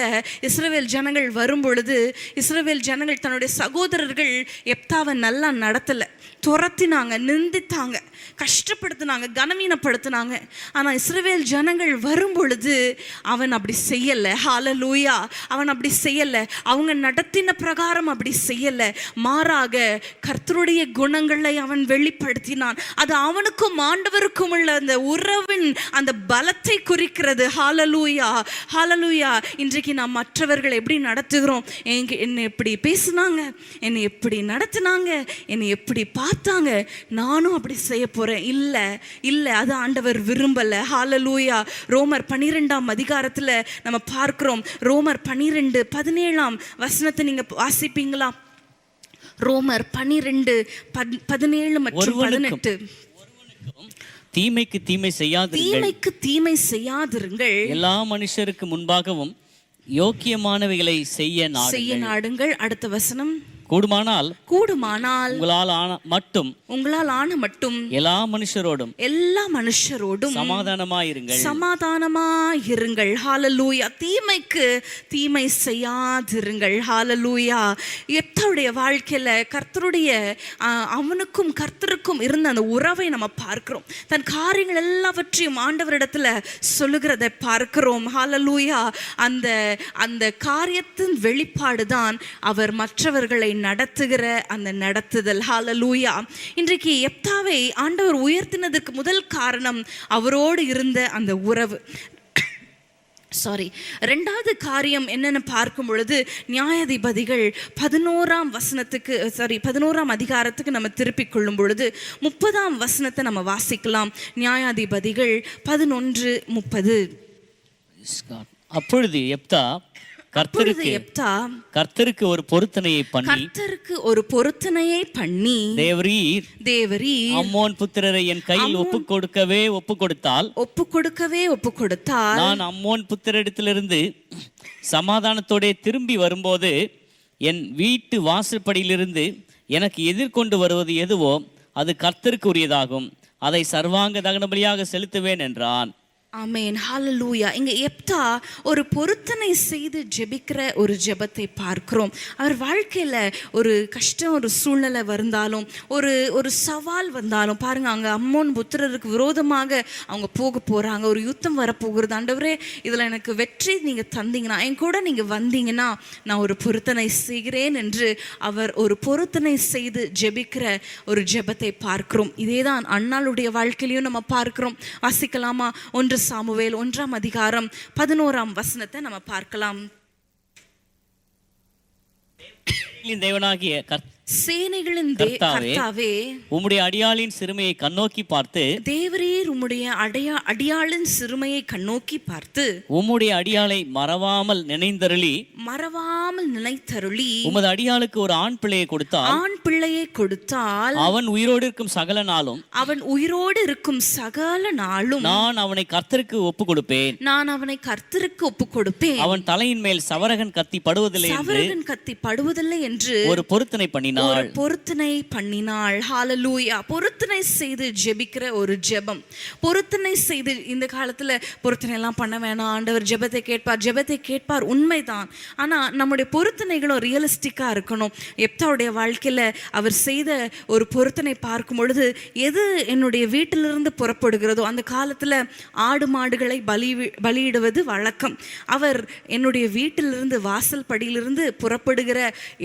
இஸ்ரவேல் ஜனங்கள் வரும் பொழுது இஸ்ரவேல் ஜனங்கள் தன்னுடைய சகோதரர்கள் யெப்தாவை நல்லா நடத்தல, துரத்தினாங்க, நிந்தித்தாங்க, கஷ்டப்படுத்தினாங்க, கனவீனப்படுத்தினாங்க. ஆனா இஸ்ரவேல் ஜனங்கள் வரும் பொழுது அவன் அப்படி செய்யல. ஹalleluya. அவன் அப்படி செய்யல, அவங்க நடத்தின பிரகாரம் அப்படி செய்யல. மாறாக கர்த்தருடைய குணங்களை அவன் வெளிப்படுத்தினான். அது அவனுக்கும் ஆண்டவருக்கும் உள்ள அந்த உறவின் அந்த பலத்தை குறிக்கிறது. ஹalleluya, ஹalleluya. இன்றைக்கு நாம் மற்றவர்களை எப்படி நடத்துகிறோம்? என்னை எப்படி பேசினாங்க, என்னை எப்படி நடத்தினாங்க, என்னை எப்படி பார்த்தாங்க, நானும் அப்படி செய்ய போறேன். இல்ல, அது ஆண்டவர் விரும்பல. ஹalleluya. ரோமர் 12ஆம் அதிகாரத்துல நம்ம பார்க்கிறோம். ரோமர் 12:17 வசனத்தை நீங்க வாசிப்பீங்களா? ரோமர் 12:17 மற்றும் 18. தீமைக்கு தீமை செய்யாதிருங்கள், எல்லா மனுஷருக்கு முன்பாகவும் யோக்கியமானவைகளை செய்ய நாடுங்கள். அடுத்த வசனம். கூடுமானால் உங்களால் ஆன மட்டும் எல்லா மனுஷரோடும் சமாதானமாயிருங்கள். ஹalleluya. தீமைக்கு தீமை செய்யாதிருங்கள். ஹalleluya. யெப்தாவுடைய வாழ்க்கையில கர்த்தருடைய அவனுக்கும் கர்த்தருக்கும் இருந்த அந்த உறவை நம்ம பார்க்கிறோம். தன் காரியங்கள் எல்லாவற்றையும் ஆண்டவரிடத்துல சொல்லுகிறதை பார்க்கிறோம். ஹalleluya. அந்த காரியத்தின் வெளிப்பாடுதான் அவர் மற்றவர்களை நடத்துகிற அந்த நடத்துதல். ஹalleluya. இன்றைக்கு யெப்தாவை ஆண்டவர் உயர்த்தினதுக்கு முதல் காரணம் அவரோடு இருந்த அந்த உறவு. ரெண்டாவது காரியம் என்னன்னு பார்க்கும் பொழுது நியாயாதிபதிகள் 11ஆம் அதிகாரத்துக்கு நம்ம திருப்பிக் கொள்ளும் பொழுது 30ஆம் வசனத்தை நம்ம வாசிக்கலாம். நியாயாதிபதிகள் 11:30. அப்பொழுது யெப்தா கர்த்தருக்கு ஒரு பொருத்தனையை பண்ணி தேவரீர் அம்மோன் புத்திரரை என் கையில் ஒப்புக் கொடுத்தால் நான் அம்மோன் புத்திரரிடத்திலிருந்து சமாதானத்தோட திரும்பி வரும்போது என் வீட்டு வாசற்படியிலிருந்து எனக்கு எதிர்கொண்டு வருவது எதுவோ அது கர்த்தருக்கு உரியதாகும். அதை சர்வாங்க தகன பலியாக செலுத்துவேன் என்றான். ஆமென், ஹalleluya. இங்க எப்தா ஒரு பொருத்தனை செய்து ஜெபிக்கிற ஒரு ஜெபத்தை பார்க்கிறோம். அவர் வாழ்க்கையில ஒரு கஷ்டம், ஒரு சூழ்நிலை வந்தாலும், ஒரு சவால் வந்தாலும் பாருங்க, அங்க அம்மோன் புத்திரருக்கு விரோதமாக அவங்க போக போறாங்க, ஒரு யுத்தம் வரப்போகிறது. ஆண்டவரே, இதுல எனக்கு வெற்றி நீங்க தந்தீங்கன்னா, என் கூட நீங்க வந்தீங்கன்னா நான் ஒரு பொருத்தனை செய்கிறேன் என்று அவர் ஒரு பொருத்தனை செய்து ஜெபிக்கிற ஒரு ஜெபத்தை பார்க்கிறோம். இதேதான் அன்னாளுடைய வாழ்க்கையிலையும் நம்ம பார்க்கிறோம். வாசிக்கலாமா? 1 சாமுவேல் 1ஆம் அதிகாரம் 11ஆம் வசனத்தை நம்ம பார்க்கலாம். தேவனாகிய சேனைகளின் கர்த்தாவே, உம்முடைய அடியாளின் சிறுமையை கண்ணோக்கி பார்த்து, தேவரீர் உம்முடைய அடியாளின் சிறுமையை கண்ணோக்கி பார்த்து, உம்முடைய அடியாளை மறவாமல் நினைந்தருளி உமது அடியாளுக்கு ஒரு ஆண் பிள்ளையை கொடுத்தால் அவன் உயிரோடு இருக்கும் சகல நாளும் நான் அவனை கர்த்தருக்கு ஒப்புக் கொடுப்பேன். அவன் தலையின் மேல் சவரகன் கத்தி படுவதில்லை என்று ஒரு பொருத்தனை பண்ணினாள். ஹalleluya. பொருத்தனை செய்து ஜெபிக்கிற ஒரு ஜெபம். பொருத்தனை செய்து, இந்த காலத்துல பொருத்தனை எல்லாம் பண்ண வேணாம், ஆண்டவர் ஜெபத்தை கேட்பார், உண்மைதான். ஆனா நம்முடைய பொருத்தனைகளும் ரியலிஸ்டிக்கா இருக்கணும். எப்தாவுடைய வாழ்க்கையில அவர் செய்த ஒரு பொருத்தனை பார்க்கும் பொழுது, எது என்னுடைய வீட்டிலிருந்து புறப்படுகிறதோ, அந்த காலத்துல ஆடு மாடுகளை பலியிடுவது வழக்கம். அவர் என்னுடைய வீட்டிலிருந்து, வாசல் படியிலிருந்து புறப்படுகிற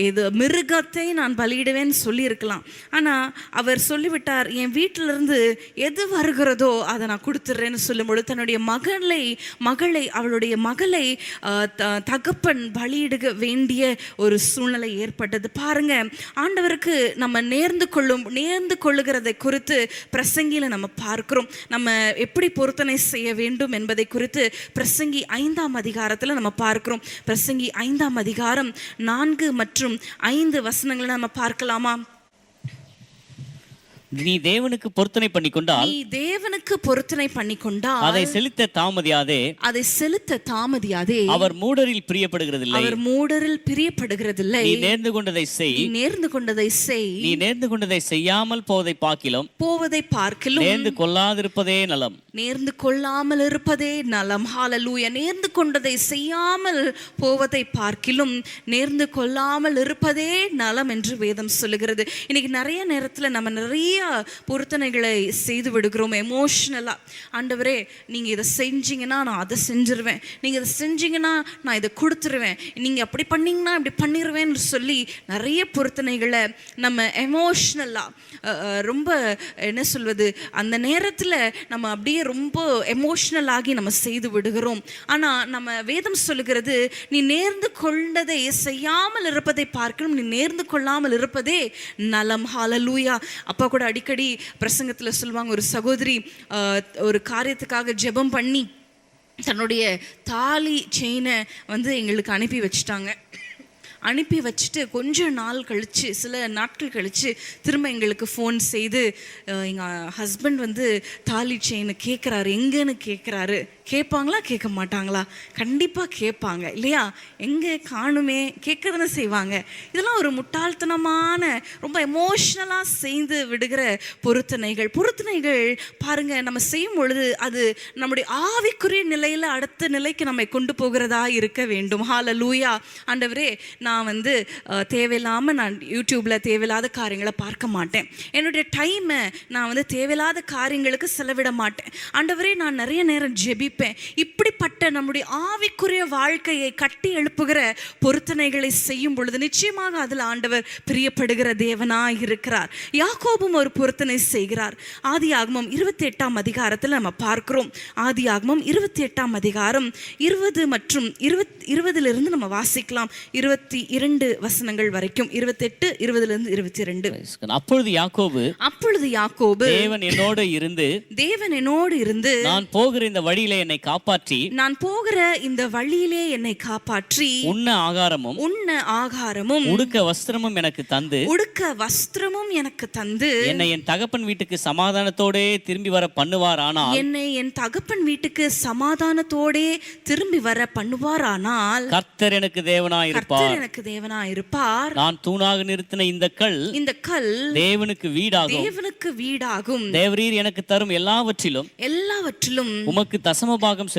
ஏதோ மிருகத்தை நான் பலியிடுவேன்னு சொல்லியிருக்கலாம். ஆனால் அவர் சொல்லிவிட்டார், என் வீட்டிலிருந்து எது வருகிறதோ அதை நான் கொடுத்துட்றேன்னு சொல்லும்பொழுது தன்னுடைய அவளுடைய மகளை தகப்பன் பலியிடுக வேண்டிய ஒரு சூழ்நிலை ஏற்பட்டது. பாருங்க, ஆண்டவருக்கு நம்ம நேர்ந்து கொள்ளுகிறதை குறித்து பிரசங்கியில நம்ம பார்க்கிறோம். நம்ம எப்படி பொருத்தனை செய்ய வேண்டும் என்பதை குறித்து பிரசங்கி 5ஆம் அதிகாரத்தில் நம்ம பார்க்கிறோம். பிரசங்கி 5ஆம் அதிகாரம் 4 மற்றும் 5 வசனங்களை நம்ம பார்க்கலாமா? நீ தேவனுக்கு பொருத்தனை பண்ணிக்கொண்டால் அதை செலுத்த தாமதியாதே. அவர் மூடரில் பிரியப்படுகிறதில்லை. நீ நேர்ந்து கொண்டதை செய். நீ நேர்ந்து கொண்டதை செய்யாமல் போவதை பார்க்கிலும் நேர்ந்து கொள்ளாமல் இருப்பதே நலம். ஹalleluya. நேர்ந்து கொண்டதை செய்யாமல் போவதை பார்க்கிலும் நேர்ந்து கொள்ளாமல் இருப்பதே நலம் என்று வேதம் சொல்லுகிறது. இன்னைக்கு நிறைய நேரத்துல நம்ம நிறைய பொருத்தனைகளை செய்து விடுகிறோம் எமோஷனலா. ஆண்டவரே, நீங்க இதை செஞ்சீங்கன்னா நான் அதை செஞ்சிருவேன், நீங்க இதை செஞ்சீங்கன்னா நான் இதை கொடுத்துருவேன், நீங்க அப்படி பண்ணீங்கன்னா இப்படி பண்ணிடுவேன்னு சொல்லி நிறைய பொருத்தனைகளை நம்ம எமோஷனலா ரொம்ப என்ன சொல்வது, அந்த நேரத்துல நம்ம அப்படியே ரொம்ப எமோஷனல் ஆகி நம்ம செய்து விடுகிறோம். ஆனா நம்ம வேதம் சொல்லுகிறது, நீ நேர்ந்து கொண்டதை செய்யாமல் இருப்பதை பார்க்கணும், நீ நேர்ந்து கொள்ளாமல் இருப்பதே நலம். ஹalleluya. அப்பா கூட அடிக்கடி பிரசங்கத்துல சொல்லுவாங்க, ஒரு சகோதரி ஒரு காரியத்துக்காக ஜெபம் பண்ணி தன்னுடைய தாலி செயினை எங்களுக்கு அனுப்பி வச்சுட்டு கொஞ்ச நாள் கழித்து, சில நாட்கள் கழித்து திரும்ப எங்களுக்கு ஃபோன் செய்து, எங்கள் ஹஸ்பண்ட் தாலி செயினை கேட்குறாரு, எங்கன்னு கேட்குறாரு. கேட்பாங்களா கேட்க மாட்டாங்களா? கண்டிப்பாக கேட்பாங்க இல்லையா? எங்கே காணுமே, கேட்கறதுன்னு செய்வாங்க. இதெல்லாம் ஒரு முட்டாள்தனமான, ரொம்ப எமோஷ்னலாக செய்து விடுகிற பொருத்தனைகள் பாருங்கள், நம்ம செய்யும் பொழுது அது நம்முடைய ஆவிக்குரிய நிலையில் அடுத்த நிலைக்கு நம்மை கொண்டு போகிறதா இருக்க வேண்டும். ஹalleluya. ஆண்டவரே, நான் தேவையில்லாமல் நான் யூடியூப்பில் தேவையில்லாத காரியங்களை பார்க்க மாட்டேன். என்னுடைய டைமை நான் தேவையில்லாத காரியங்களுக்கு செலவிட மாட்டேன். ஆண்டவரே, நான் நிறைய நேரம் ஜெபிப்பேன். இப்படிப்பட்ட நம்முடைய ஆவிக்குரிய வாழ்க்கையை கட்டி எழுப்புகிற பொருத்தனைகளை செய்யும் பொழுது நிச்சயமாக அதில் ஆண்டவர் பிரியப்படுகிற தேவனாய் இருக்கிறார். யாக்கோபும் ஒரு பொருத்தனை செய்கிறார். ஆதியாகமம் 28ஆம் அதிகாரத்தில் நம்ம பார்க்கிறோம். ஆதியாகமம் 28ஆம் அதிகாரம் 20 மற்றும் 20 நம்ம வாசிக்கலாம். 22 வசனங்கள் வரைக்கும், 28, 20-22. அப்பொழுது யாக்கோபு தேவன் என்னோடு இருந்து நான் போகிற இந்த வழியிலே என்னை காப்பாற்றி உண்ண ஆகாரமும் உடுக்க வஸ்திரமும் எனக்கு தந்து என்னை என் தகப்பன் வீட்டுக்கு சமாதானத்தோடே திரும்பி வர பண்ணுவாரானால் கர்த்தர் எனக்கு தேவனாயிருப்பார். எனக்கு தேவனா இருப்பார். நான் தூணாக நிறுத்தின இந்த கல் தேவனுக்கு வீடாகும். தேவரீர் எனக்கு தரும் எல்லாவற்றிலும் உமக்கு தசமபாகம்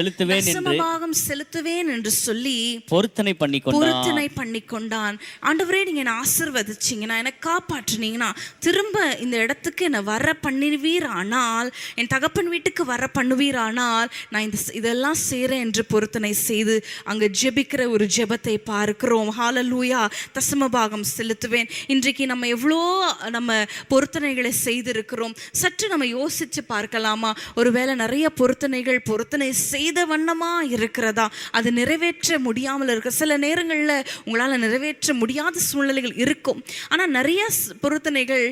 செலுத்துவேன் என்று சொல்லி பொருத்தனை பண்ணிக்கொண்டான். ஆண்டவரே, நீங்க என்ன ஆசீர்வதிச்சீங்கன்னா, எனக்கு காப்பாற்றுனீங்கன்னா, திரும்ப இந்த இடத்துக்கு என்ன வர பண்ணுவீரானால், என் தகப்பன் வீட்டுக்கு வர பண்ணுவீரானால், நான் இதெல்லாம் செய்றேன் என்று பொருத்தனை செய்து அங்க ஜெபிக்கிற ஒரு ஜெபத்தை பார்க்கிறோம். ஹalleluya. தசமபாகம் செலுத்துவேன். இன்றைக்கு நம்ம எவ்வளோ பொருத்தனைகளை செய்திருக்கிறோம். சற்று நம்ம யோசிச்சு பார்க்கலாமா? ஒருவேளை நிறைய பொருத்தனை செய்த வண்ணமா இருக்கிறதா? அது நிறைவேற்ற முடியாமல் இருக்க சில நேரங்களில் உங்களால் நிறைவேற்ற முடியாத சூழ்நிலைகள் இருக்கும். ஆனால் நிறைய பொருத்தனைகள்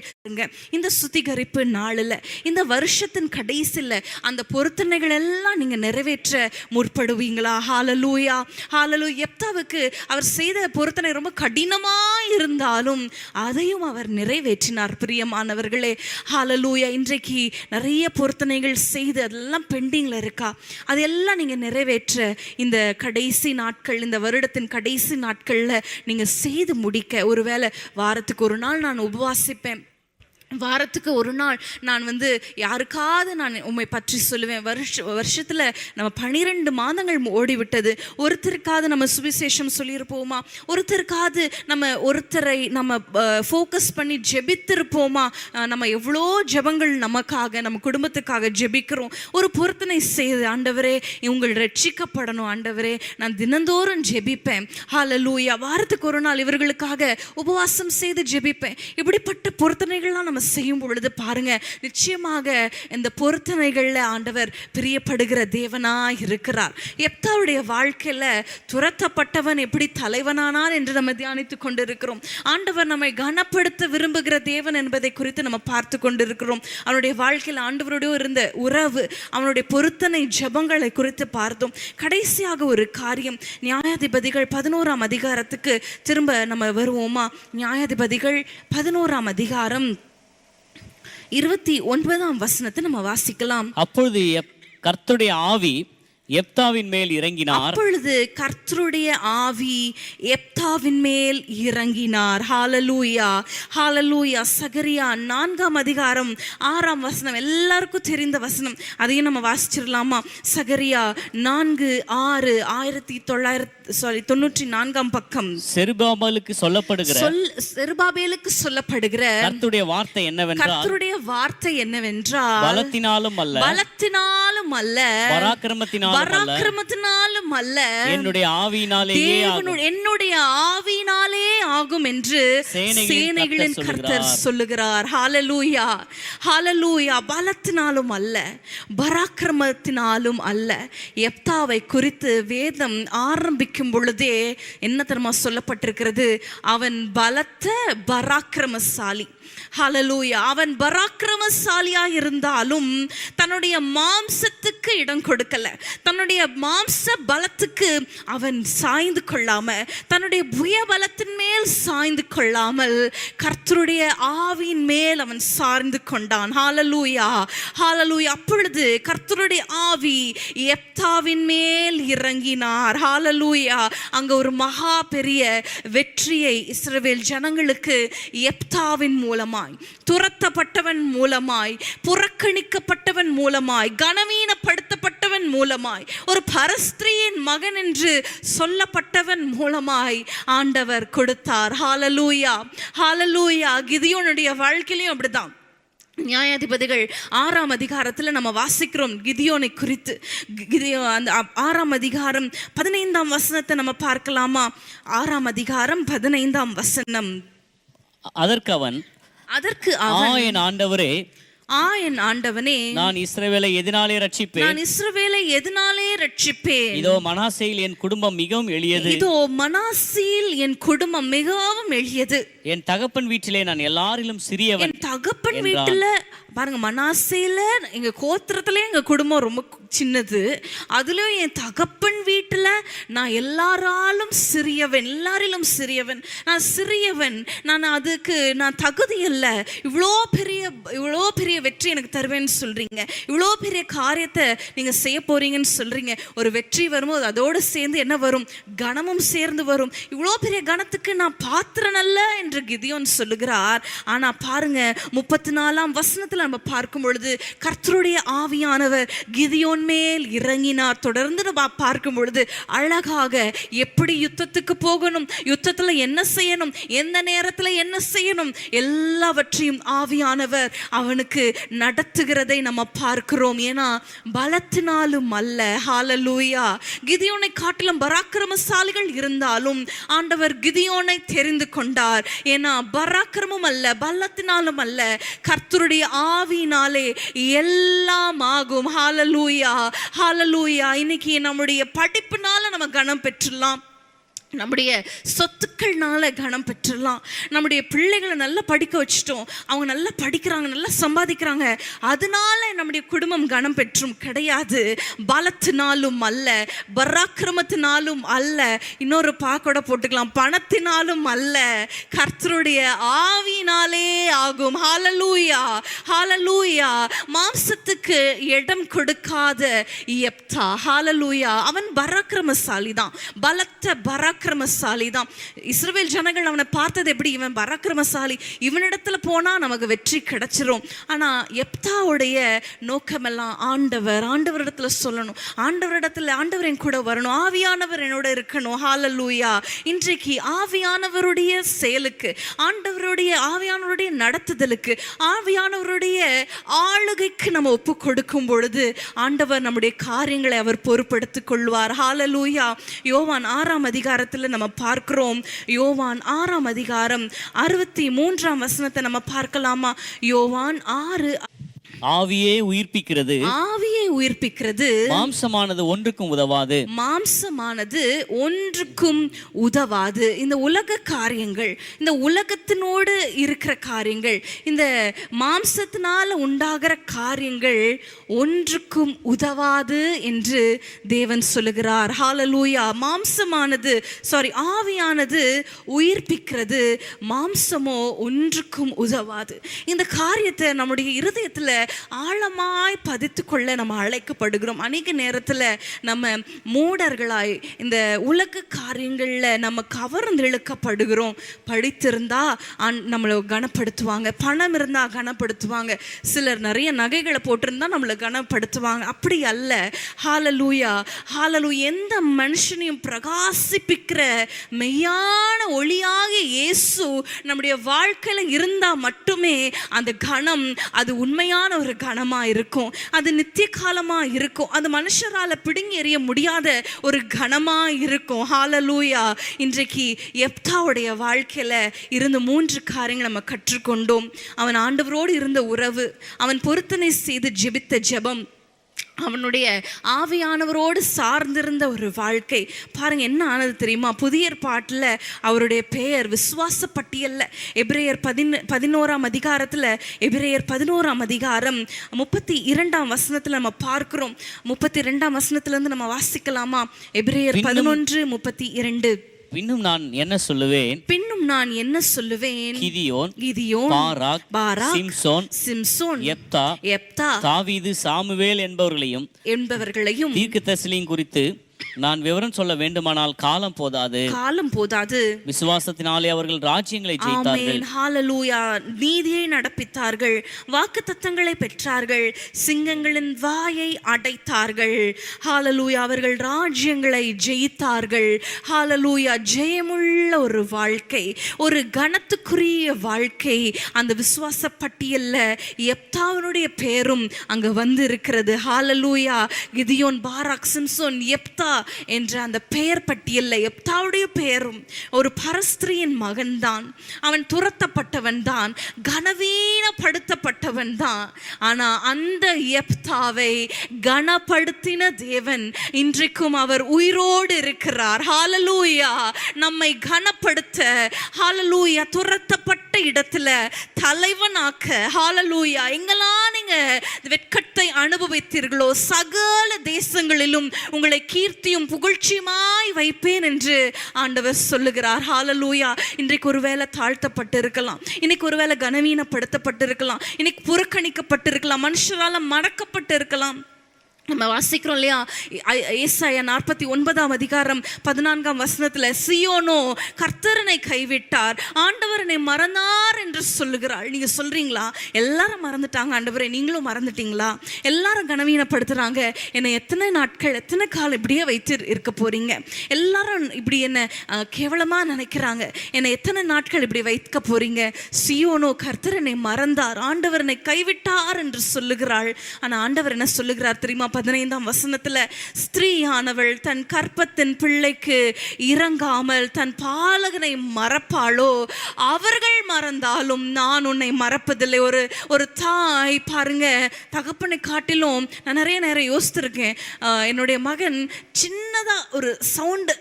இந்த சுத்திகரிப்பு நாளில், இந்த வருஷத்தின் கடைசியில் அந்த பொருத்தனைகள் எல்லாம் நீங்க நிறைவேற்ற முற்படுவீங்களா? ஹalleluya. ஹalleluya. எப்தாவுக்கு அவர் செய்த பொருத்தனை ரொம்ப கடினமா இருந்தாலும் அதையும் அவர் நிறைவேற்றினார். பிரியமானவர்களே, ஹalleluya. இன்றைக்கு நிறைய பொருத்தனைகள் செய்து அதெல்லாம் பெண்டிங்ல இருக்கா? அதெல்லாம் நீங்க நிறைவேற்ற இந்த கடைசி நாட்கள், இந்த வருடத்தின் கடைசி நாட்கள்ல நீங்க செய்து முடிக்க, ஒருவேளை வாரத்துக்கு ஒரு நாள் நான் உபவாசிப்பேன், வாரத்துக்கு ஒரு நாள் நான் யாருக்காவது நான் உம்மை பற்றி சொல்லுவேன். வருஷத்தில் நம்ம 12 மாதங்கள் ஓடிவிட்டது. ஒருத்தருக்காவது நம்ம சுவிசேஷம் சொல்லியிருப்போமா? ஒருத்தருக்காவது ஒருத்தரை நம்ம ஃபோக்கஸ் பண்ணி ஜெபித்திருப்போமா? நம்ம எவ்வளோ ஜெபங்கள் நமக்காக, நம்ம குடும்பத்துக்காக ஜெபிக்கிறோம். ஒரு பொருத்தனை செய்து, ஆண்டவரே இவங்கள் ரட்சிக்கப்படணும், ஆண்டவரே நான் தினந்தோறும் ஜெபிப்பேன். ஹalleluya. வாரத்துக்கு ஒரு நாள் இவர்களுக்காக உபவாசம் செய்து ஜெபிப்பேன். இப்படிப்பட்ட பொருத்தனைகள்லாம் நம்ம செய்யும் பொழுது பாருங்க, நிச்சயமாக இந்த பொருத்தனைகள்ல ஆண்டவர் பிரியப்படுகிற தேவனாய் இருக்கிறார். எப்தாவுடைய வாழ்க்கையில துரத்தப்பட்டவன் எப்படி தலைவனானான் என்று நம்ம தியானித்து கொண்டிருக்கிறோம். ஆண்டவர் நம்மை கனப்படுத்த விரும்புகிற தேவன் என்பதை குறித்து நம்ம பார்த்து கொண்டிருக்கிறோம். அவனுடைய வாழ்க்கையில் ஆண்டவருடைய இருந்த உறவு, அவனுடைய பொருத்தனை ஜெபங்களை குறித்து பார்த்தோம். கடைசியாக ஒரு காரியம், நியாயாதிபதிகள் 11ஆம் அதிகாரத்துக்கு திரும்ப நம்ம வருவோமா? நியாயாதிபதிகள் 11ஆம் அதிகாரம் 29ஆம் வசனத்தை நம்ம வாசிக்கலாம். அப்பொழுது கர்த்தருடைய ஆவி எப்தாவின் மேல் இறங்கினார். அப்பொழுது கர்த்தருடைய ஆவி எப்தாவின் மேல் இறங்கினார். ஹalleluya. ஹalleluya. சகரியா 4ஆம் அதிகாரம் 6ஆம் வசனம் எல்லாருக்கும் தெரிந்த வசனம். அதையும் நம்ம வாசிச்சிடலாமா? சகரியா 4:6 1994ஆம் பக்கம். செருபாபேலுக்கு சொல்லப்படுகிற கர்த்தருடைய வார்த்தை என்னவென்றால் பலத்தினாலும் அல்ல பராக்கிரமத்தினாலும் அல்ல என்னுடைய ஆவியினாலே ஆகும் என்று சேனைகளின் கர்த்தர் சொல்லுகிறார். ஹalleluya. ஹalleluya. பலத்தினாலும் அல்ல, பராக்கிரமத்தினாலும் அல்ல. எப்தாவை குறித்து வேதம் ஆரம்பிக்கும் பொழுதே என்ன தெரியுமா சொல்லப்பட்டிருக்கிறது? அவன் பலத்த பராக்கிரமசாலி. ஹalleluya. அவன் பராக்கிரமசாலியா இருந்தாலும் தன்னுடைய மாம்சத்துக்கு இடம் கொடுக்கல, தன்னுடைய மாம்ச பலத்துக்கு அவன் சாய்ந்து கொள்ளாம, தன்னுடைய புய பலத்தின் மேல் சாய்ந்து கொள்ளாமல் கர்த்தருடைய ஆவியின் மேல் அவன் சார்ந்து கொண்டான். ஹalleluya. ஹalleluya. அப்பொழுது கர்த்தருடைய ஆவி எப்தாவின் மேல் இறங்கினார். ஹalleluya. அங்க ஒரு மகா பெரிய வெற்றியை இஸ்ரவேல் ஜனங்களுக்கு எப்தாவின் மூலமாய், துரத்தப்பட்டவன் மூலமாய், புறக்கணிக்கப்பட்டவன் மூலமாய், கனவீனப்படுத்தப்பட்டவன் மூலமாய், ஒரு பரஸ்திரியின் மகன் என்று சொல்லப்பட்டவன் மூலமாய் ஆண்டவர் கொடுத்தார். ஹalleluya. ஹalleluya. கிதியோனுடைய வாழ்க்கையிலும் அப்படிதான். நியாயாதிபதிகள் 6ஆம் அதிகாரத்தில் நம்ம வாசிக்கிறோம் கிதியோனை குறித்து. அந்த 6ஆம் அதிகாரம் 15ஆம் வசனத்தை நம்ம பார்க்கலாமா? 6ஆம் அதிகாரம் 15ஆம் வசனம். அதற்கு அவன் என் ஆண்டவரே, என் ஆண்டவனே, நான் இஸ்ரவேலை எதனாலே ரட்சிப்பேன்? இதோ மனாசேயில் என் குடும்பம் மிகவும் எளியது. என் தகப்பன் வீட்டிலே நான் எல்லாரிலும் சிறியவன். என் தகப்பன் வீட்டில பாருங்க, மனாசேல எங்க கோத்திரத்துல எங்க குடும்பம் ரொம்ப சின்னது. அதுலயும் என் தகப்பன் வீட்டுல நான் எல்லாராலும் எல்லாரிலும் சிறியவன், நான் சிறியவன், அதுக்கு நான் தகுதி இல்லை. இவ்வளோ பெரிய வெற்றி எனக்கு தருவேன்னு சொல்றீங்க, இவ்வளோ பெரிய காரியத்தை நீங்க செய்ய போறீங்கன்னு சொல்றீங்க. ஒரு வெற்றி வரும்போது அதோடு சேர்ந்து என்ன வரும்? கனமும் சேர்ந்து வரும். இவ்வளோ பெரிய கனத்துக்கு நான் பாத்திரன் அல்ல என்று கிதியோன் சொல்லுகிறார். ஆனா பாருங்க, 34ஆம் வசனத்துல நம்ம பார்க்கும் பொழுது கர்த்தருடைய ஆவியானவர் கிதியோன் மேல் இறங்கினார். தொடர்ந்து நம்ம பார்க்கும் பொழுது அழகாக எப்படி யுத்தத்துக்கு போகணும், யுத்தத்துல என்ன செய்யணும், எந்த நேரத்துல என்ன செய்யணும், எல்லாவற்றையும் ஆவியானவர் அவனுக்கு நடத்துகிறதை நம்ம பார்க்கிறோம். ஏன்னா பலத்தினாலும் அல்ல. ஹல்லேலூயா. கிதியோனை காட்டிலும் பராக்கிரமசாலிகள் இருந்தாலும் ஆண்டவர் கிதியோனை தெரிந்து கொண்டார். ஏன்னா பராக்கிரமும் அல்ல, பலத்தினாலும் அல்ல, கர்த்தருடைய ஆவியினாலே எல்லாம் ஆகும். ஹல்லேலூயா, ஹல்லேலூயா. இன்னைக்கு நம்முடைய படிப்புனால நம்ம கனம் பெற்றலாம், நம்முடைய சொத்துக்கள்னால கனம் பெற்றலாம், நம்முடைய பிள்ளைகளை நல்லா படிக்க வச்சிட்டோம், அவங்க நல்லா படிக்கிறாங்க, நல்லா சம்பாதிக்கிறாங்க, அதனால நம்முடைய குடும்பம் கனம் பெற்றும் கிடையாது. பலத்தினாலும் அல்ல, பராக்கிரமத்தினாலும் அல்ல, இன்னொரு பாக்கோட போட்டுக்கலாம், பணத்தினாலும் அல்ல, கர்த்தருடைய ஆவியினாலே ஆகும். ஹல்லேலூயா, ஹல்லேலூயா. மாம்சத்துக்கு இடம் கொடுக்காத யெப்தா, ஹல்லேலூயா, அவன் பராக்கிரமசாலி தான், பலத்த பராக்கிரமசாலி தான். இஸ்ரவேல் ஜனங்கள் அவனை பார்த்தது எப்படி? இவன் பராக்கிரமசாலி, இவனிடத்துல போனா நமக்கு வெற்றி கிடைச்சிரும். ஆனா யெப்தாவுடைய நோக்கமெல்லாம் ஆண்டவரிடத்துல சொல்லணும், ஆண்டவர் என் கூட வரணும், ஆவியானவர் என்னோட இருக்கணும். ஹல்லேலூயா. இன்றைக்கு ஆவியானவருடைய செயலுக்கு, ஆவியானவருடைய நடத்துதலுக்கு, ஆவியானவருடைய ஆளுகைக்கு நம்ம ஒப்பு கொடுக்கும் பொழுது ஆண்டவர் நம்முடைய காரியங்களை அவர் பொறுப்படுத்திக் கொள்வார். ஹல்லேலூயா. யோவான் 6ஆம் அதிகாரத்தில் நம்ம பார்க்கிறோம். யோவான் 6ஆம் அதிகாரம் 63ஆம் வசனத்தை நம்ம பார்க்கலாமா? யோவான் 6. ஆவியே உயிர்ப்பிக்கிறது, ஆவியை உயிர்ப்பிக்கிறது, மாம்சமானது ஒன்றுக்கும் உதவாது, மாம்சமானது ஒன்றுக்கும் உதவாது. இந்த உலக காரியங்கள், இந்த உலகத்தினோடு இருக்கிற காரியங்கள், இந்த மாம்சத்தினால உண்டாகிற காரியங்கள் ஒன்றுக்கும் உதவாது என்று தேவன் சொல்லுகிறார். ஹல்லேலூயா. ஆவியானது உயிர்ப்பிக்கிறது, மாம்சமோ ஒன்றுக்கும் உதவாது. இந்த காரியத்தை நம்முடைய இருதயத்துல ஆழமாய் பதித்து கொள்ள நம்ம அழைக்கப்படுகிறோம். அநேக நேரத்தில் நம்ம மூடர்களாய் இந்த உலக காரியங்களில் நம்ம கவர்ந்து இழுக்கப்படுகிறோம். படித்திருந்தா நம்மளை கனப்படுத்துவாங்க, பணம் இருந்தால் கனப்படுத்துவாங்க, சிலர் நிறைய நகைகளை போட்டிருந்தா நம்மளை கனப்படுத்துவாங்க. அப்படி அல்ல. ஹல்லேலூயா, ஹல்லேலூயா. எந்த மனுஷனையும் பிரகாசிப்பிக்கிற மெய்யான ஒளியாக இயேசு நம்முடைய வாழ்க்கையில் இருந்தால் மட்டுமே அந்த கனம் அது உண்மையான ஒரு கனமா இருக்கும், அது நித்திய காலமா இருக்கும், அது மனுஷரால பிடுங்கி எறிய முடியாத ஒரு கனமா இருக்கும். ஹல்லேலூயா. இன்றைக்கு யெப்தாவுடைய வாழ்க்கையில இருந்து 3 காரியங்கள் நம்ம கற்றுக்கொண்டோம். அவன் ஆண்டவரோடு இருந்த உறவு, அவன் பொருத்தனை செய்து ஜெபித்த ஜெபம், அவனுடைய ஆவியானவரோடு சார்ந்திருந்த ஒரு வாழ்க்கை. பாருங்க என்ன ஆனது தெரியுமா? புதிய ஏற்பாட்டில் அவருடைய பெயர் விசுவாச பட்டியல்ல. எபிரேயர் 11ஆம் அதிகாரத்தில், எபிரேயர் 11ஆம் அதிகாரம் 32ஆம் வசனத்தில் நம்ம பார்க்கிறோம். 32ஆம் வசனத்திலிருந்து நம்ம வாசிக்கலாமா? எபிரேயர் 11:32. பின்னும் நான் என்ன சொல்லுவேன், கிதியோன், பாராக், சிம்சோன், யெப்தா, தாவீது, சாமுவேல் என்பவர்களையும் தீர்க்கதரிசிகளையும் குறித்து நான் விவரம் சொல்ல வேண்டுமானால் காலம் போதாது. விசுவாசத்தினாலே அவர்கள் ராஜ்யங்களை ஜெயித்தார்கள். ஹல்லேலூயா. நீதியை நடப்பித்தார்கள், வாக்குத்தத்தங்களை பெற்றார்கள், சிங்கங்களின் வாயை அடைத்தார்கள். ஹல்லேலூயா. அவர்கள் ராஜ்யங்களை ஜெயித்தார்கள். ஹல்லேலூயா. ஜெயமுள்ள ஒரு வாழ்க்கை, ஒரு கனத்துக்குரிய வாழ்க்கை. அந்த விசுவாச பட்டியல்ல யெப்தாவினுடைய பேரும் அங்க வந்து இருக்கிறது. ஹல்லேலூயா. கிதியோன், பாராக், சிம்சோன், யெப்தா என்ற அந்த பெயர் பட்டியல்ல எப்தாவுடைய பெயரும் ஒரு பரஸ்திரியின் மகன்தான். அவன் துரத்தப்பட்டவன் தான், கனவீனப்படுத்தப்பட்டவன் தான். ஆனா அந்த எப்தாவை கனப்படுத்தின தேவன் இன்றைக்கும் அவர் உயிரோடு இருக்கிறார். ஹல்லேலூயா. நம்மை கனப்படுத்த, ஹல்லேலூயா, துரத்தப்பட்ட இடத்துல தலைவனாக்க, ஹல்லேலூயா, எங்கெல்லாம் நீங்க வெட்கத்தை அனுபவித்தீர்களோ சகல தேசங்களிலும் உங்களை கீர்த்தியும் புகழ்ச்சியுமாய் வைப்பேன் என்று ஆண்டவர் சொல்லுகிறார். ஹல்லேலூயா. இன்றைக்கு ஒருவேளை தாழ்த்தப்பட்டு இருக்கலாம், இன்னைக்கு ஒருவேளை கனவீனப்படுத்தப்பட்டு இருக்கலாம், இன்னைக்கு புறக்கணிக்கப்பட்டு இருக்கலாம், மனுஷரால மடக்கப்பட்டு இருக்கலாம். நம்ம வாசிக்கிறோம் இல்லையா, ஏசாயா 49:14 சீயோனோ கர்த்தரனை கைவிட்டார், ஆண்டவரனை மறந்தார் என்று சொல்லுகிறாள். நீங்க சொல்றீங்களா, எல்லாரும் மறந்துட்டாங்க ஆண்டவரே, நீங்களும் மறந்துட்டீங்களா? எல்லாரும் கனவீனப்படுத்துறாங்க, என்னை எத்தனை நாட்கள் எத்தனை காலம் இப்படியே வைத்து இருக்க போறீங்க? எல்லாரும் இப்படி என்ன கேவலமா நினைக்கிறாங்க, என்னை எத்தனை நாட்கள் இப்படி வைக்க போறீங்க? சீயோனோ கர்த்தரனை மறந்தார், ஆண்டவரனை கைவிட்டார் என்று சொல்லுகிறாள். ஆனா ஆண்டவர் என்ன சொல்லுகிறார் தெரியுமா? 15 ஸ்திரீயானவள் தன் கற்பத்தின் பிள்ளைக்கு இறங்காமல் தன் பாலகனை மறப்பாளோ? அவர்கள் மறந்தாலும் நான் உன்னை மறப்பதில்லை. ஒரு தாய் பாருங்க, தகப்பனை காட்டிலும் நான் நிறைய நேரம் யோசித்திருக்கேன். என்னுடைய மகன் சின்னதா ஒரு சவுண்டு,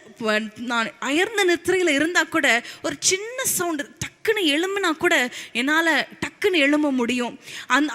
நான் அயர்ந்த நித்திரையில் இருந்தா கூட ஒரு சின்ன சவுண்டு டக்குன்னு எழும்புனா கூட என்னால் டக்குன்னு எழும்ப முடியும்.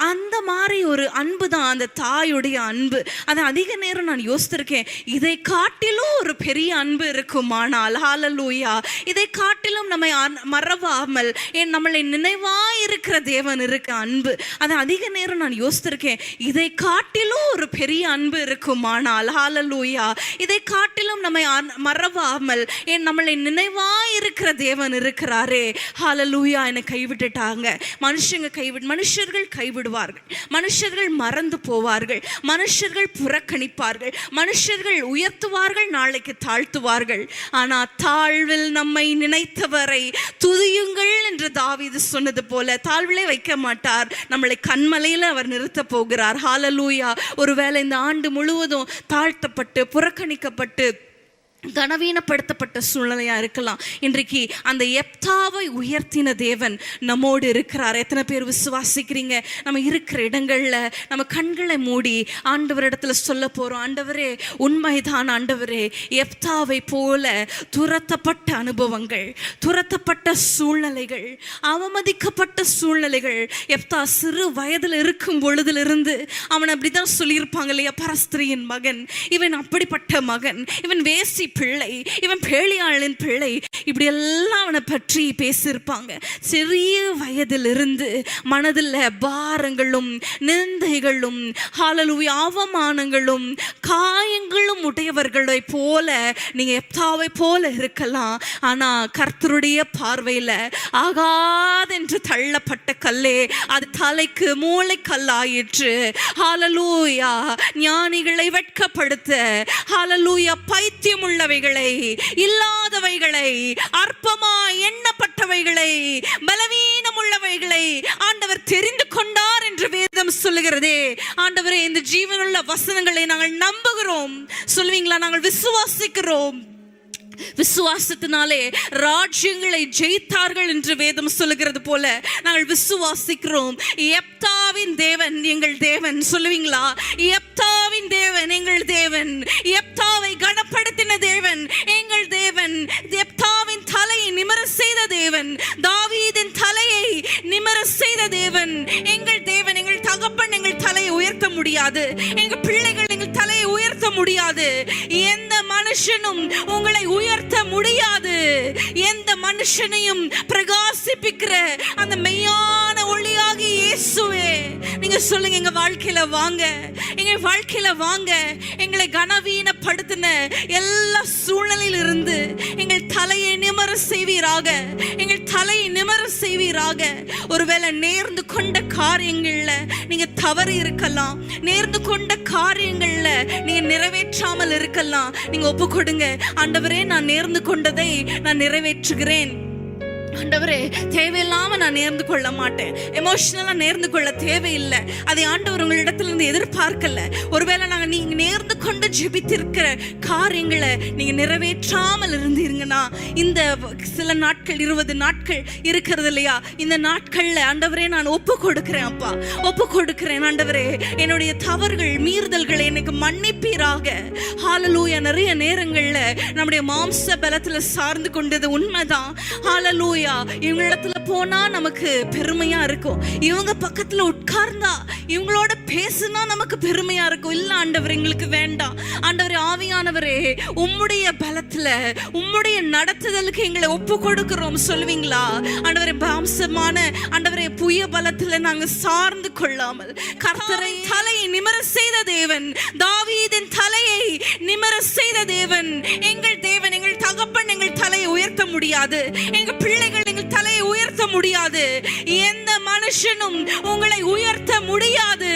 அந்த மாதிரி ஒரு அன்பு தான் அந்த தாயுடைய அன்பு. அதை அதிக நேரம் நான் யோசித்திருக்கேன், இதை காட்டிலும் ஒரு பெரிய அன்பு இருக்குமானால், ஹல்லேலூயா, இதை காட்டிலும் நம்மை மறவாமல் நம்மளை நினைவாயிருக்கிற தேவன் இருக்க அன்பு, அதை அதிக நேரம் நான் யோசித்திருக்கேன். இதை காட்டிலும் ஒரு பெரிய அன்பு இருக்குமானால், ஹல்லேலூயா, இதை காட்டிலும் நம்மை மறவாமல் நம்மளை நினைவாயிருக்கிற தேவன் இருக்கிறாரே. ஹல்லேலூயா. என்னை கைவிட்டுட்டாங்க, மனுஷர்கள் கைவிடுவார்கள், மனுஷர்கள் மறந்து போவார்கள், மனுஷர்கள் புறக்கணிப்பார்கள், மனுஷர்கள் உயர்த்துவார்கள், நாளைக்கு தாழ்த்துவார்கள். ஆனா தாழ்வில் நம்மை நினைத்தவரை துதியுங்கள் என்று தாவீது சொன்னது போல தாழ்விலே வைக்க மாட்டார், நம்மளை கண்மலையில அவர் நிறுத்த போகிறார். ஹல்லேலூயா. ஒருவேளை இந்த ஆண்டு முழுவதும் தாழ்த்தப்பட்டு புறக்கணிக்கப்பட்டு கனவீனப்படுத்தப்பட்ட சூழ்நிலையா இருக்கலாம். இன்றைக்கு அந்த எப்தாவை உயர்த்தின தேவன் நம்மோடு இருக்கிறார். எத்தனை பேர் விசுவாசிக்கிறீங்க? நம்ம இருக்கிற இடங்கள்ல நம்ம கண்களை மூடி ஆண்டவரிடத்துல சொல்ல போறோம், ஆண்டவரே உண்மைதான் ஆண்டவரே, எப்தாவை போல துரத்தப்பட்ட அனுபவங்கள், துரத்தப்பட்ட சூழ்நிலைகள், அவமதிக்கப்பட்ட சூழ்நிலைகள். எப்தா சிறு வயதில் இருக்கும் பொழுதிலிருந்து அவன் அப்படிதான் சொல்லியிருப்பாங்க இல்லையா, பரஸ்திரியின் மகன், இவன் அப்படிப்பட்ட மகன், இவன் வேசி பிள்ளை, இவன் பேலியாளின் பிள்ளை, இப்படி எல்லாம் அவனை பற்றி பேசியிருப்பாங்க. சிறிய வயதிலிருந்து மனதில் பாரங்களும் நிந்தைகளும் ஹல்லேலூயா அவமானங்களும் காயங்களும் உடையவர்களை போல நீங்க எப்தாவை போல இருக்கலாம். ஆனா கர்த்தருடைய பார்வையில ஆகாதென்று தள்ளப்பட்ட கல்லே அது தலைக்கு மூளைக்கல்லாயிற்று. ஹல்லேலூயா. ஞானிகளை வெட்கப்படுத்த, ஹல்லேலூயா, பைத்தியம் உள்ளவைகளை, இல்லாதவைகளை, அற்பமாய் எண்ணப்பட்டவைகளை, பலவீனம் உள்ளவைகளை ஆண்டவர் தெரிந்து கொண்டார் என்று வேதம் சொல்லுகிறதே. ஆண்டவரே, இந்த ஜீவனுள்ள வசனங்களை நாங்கள் நம்புகிறோம். சொல்லுவீங்களா? நாங்கள் விசுவாசிக்கிறோம். விசுவாசத்தினாலே ராஜ்யங்களை ஜெயித்தார்கள் என்று வேதம் சொல்லுகிறது போல நாங்கள் விசுவாசிக்கிறோம். எப்தாவின் தேவன் எங்கள் தேவன். சொல்லுவீங்களா? எப்தாவின் தேவன் எங்கள் தேவன், எப்தாவை கனப்படுத்தின தேவன் எங்கள் தேவன், எப்தாவின் தலையை நிமிர செய்த தேவன், தாவீதின் தலையை நிமிர செய்த தேவன் எங்கள் தேவன். எங்கள் தகப்பன் எங்கள் தலையை உயர்த்த முடியாது, எங்கள் பிள்ளைகள் எங்கள் தலையை உயர்த்த முடியாது. எந்த மனுஷனும் உங்களை உயர்த்த முடியாது. எந்த மனுஷனையும் பிரகாசிப்பிக்கிற அந்த மெய்யான ஒளியாகி இயேசுவே, நீங்க சொல்லுங்க, எங்க வாழ்க்கையில வாங்க, எங்க வாழ்க்கையில வாங்க. எங்களை கனவீனப்படுத்தின எல்லா சூழ்நிலையில இருந்து எங்கள் தலையை நிமிர செய்வீராக, எங்கள் தலையை நிமிர செய்வீராக. ஒருவேளை நேர்ந்து கொண்ட காரியங்கள்ல நீங்க தவறு இருக்கலாம், நேர்ந்து கொண்ட காரியங்கள்ல நீங்க நிறைவேற்றாமல் இருக்கலாம். நீங்க ஒப்பு கொடுங்க, ஆண்டவரே, நான் நேர்ந்து கொண்டதை நான் நிறைவேற்றுகிறேன். ஆண்டவரே, தேவையில்லாம நான் நேர்ந்து கொள்ள மாட்டேன், எமோஷனலா நேர்ந்து கொள்ள தேவையில்லை. அதை ஆண்டவர் உங்களிடத்துல இருந்து எதிர்பார்க்கல. ஒருவேளை நீங்க நேர்ந்து கொண்டு ஜெபித்திருக்கிற காரியங்களை நீங்க நிறைவேற்றாமல் இருந்தீங்கன்னா, இந்த சில நாட்கள் 20 நாட்கள் இருக்கிறது இல்லையா, இந்த நாட்கள்ல ஆண்டவரே நான் ஒப்பு கொடுக்கிறேன் அப்பா, ஒப்பு கொடுக்கிறேன் ஆண்டவரே, என்னுடைய தவறுகள் மீறுதல்களை எனக்கு மன்னிப்பீராக. ஹalleluya. நிறைய நேரங்கள்ல நம்முடைய மாம்ச பலத்துல சார்ந்து கொண்டது உண்மைதான். ஹalleluya. இவங்களிடத்துல போனா நமக்கு பெருமையா இருக்கும், இவங்க பக்கத்துல உட்கார்ந்தா இவங்களோட பேசுனா நமக்கு பெருமையா இருக்கும். இல்ல ஆண்டவர், எங்களுக்கு வேண்டாம். ஆண்டவரே, ஆவியானவரே, உம்முடைய பலத்துல உம்முடைய நடத்துதலுக்கு எங்களை ஒப்பு கொடுக்கிறோம் சொல்லுவீங்களா? ஆண்டவரே, மாம்சமான ஆண்டவரே புய பலத்துல நாங்க சார்ந்து கொள்ளாமல், கர்த்தரை தலையை நிமிர செய்த தேவன், தாவீதின் தலையை நிமிர செய்த தேவன், எங்கள் தேவன், எங்கள் தகப்பன் எங்கள் தலையை உயர்த்த முடியாது, எங்க பிள்ளைகள் எங்கள் தலையை உயர்த்த முடியாது, எந்த மனுஷனும் உங்களை உயர்த்த முடியாது.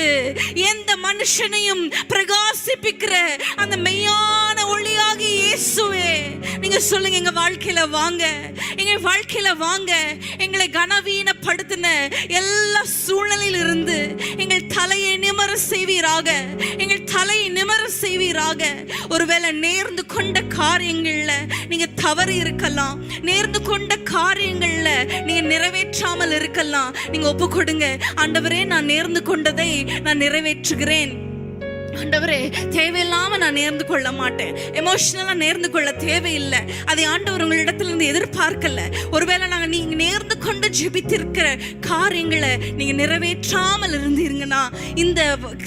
எந்த மனுஷனையும் பிரகாசிப்பிக்கிற அந்த மெய்யான ஒளியாகி இயேசுவே, நீங்க சொல்லுங்க, எங்க வாழ்க்கையில வாங்க, எங்க வாழ்க்கையில வாங்க. எங்களை கனவீனப்படுத்தின எல்லா சூழ்நிலையில் இருந்து எங்கள் தலையை நிமிர செய்வீராக, எங்கள் தலையை நிமிர செய்வீராக. ஒருவேளை நேர்ந்து கொண்ட காரியங்கள்ல நீங்க தவறு இருக்கலாம், நேர்ந்து கொண்ட காரியங்கள்ல நீங்க நிறைவேற்றாமல் இருக்கலாம். நீங்க ஒப்பு கொடுங்க, ஆண்டவரே, நான் நேர்ந்து கொண்டதை நான் நிறைவேற்றுகிறேன். ஆண்டவரே, தேவையில்லாம நான் நேர்ந்து கொள்ள மாட்டேன், எமோஷனலா நேர்ந்து கொள்ள தேவையில்லை. அதை ஆண்டவர் உங்களிடத்துல இருந்து எதிர்பார்க்கல. ஒருவேளை நீங்க நேர்ந்து கொண்டு ஜெபித்திருக்கிற காரியங்களை நீங்க நிறைவேற்றாமல் இருந்தீங்கன்னா, இந்த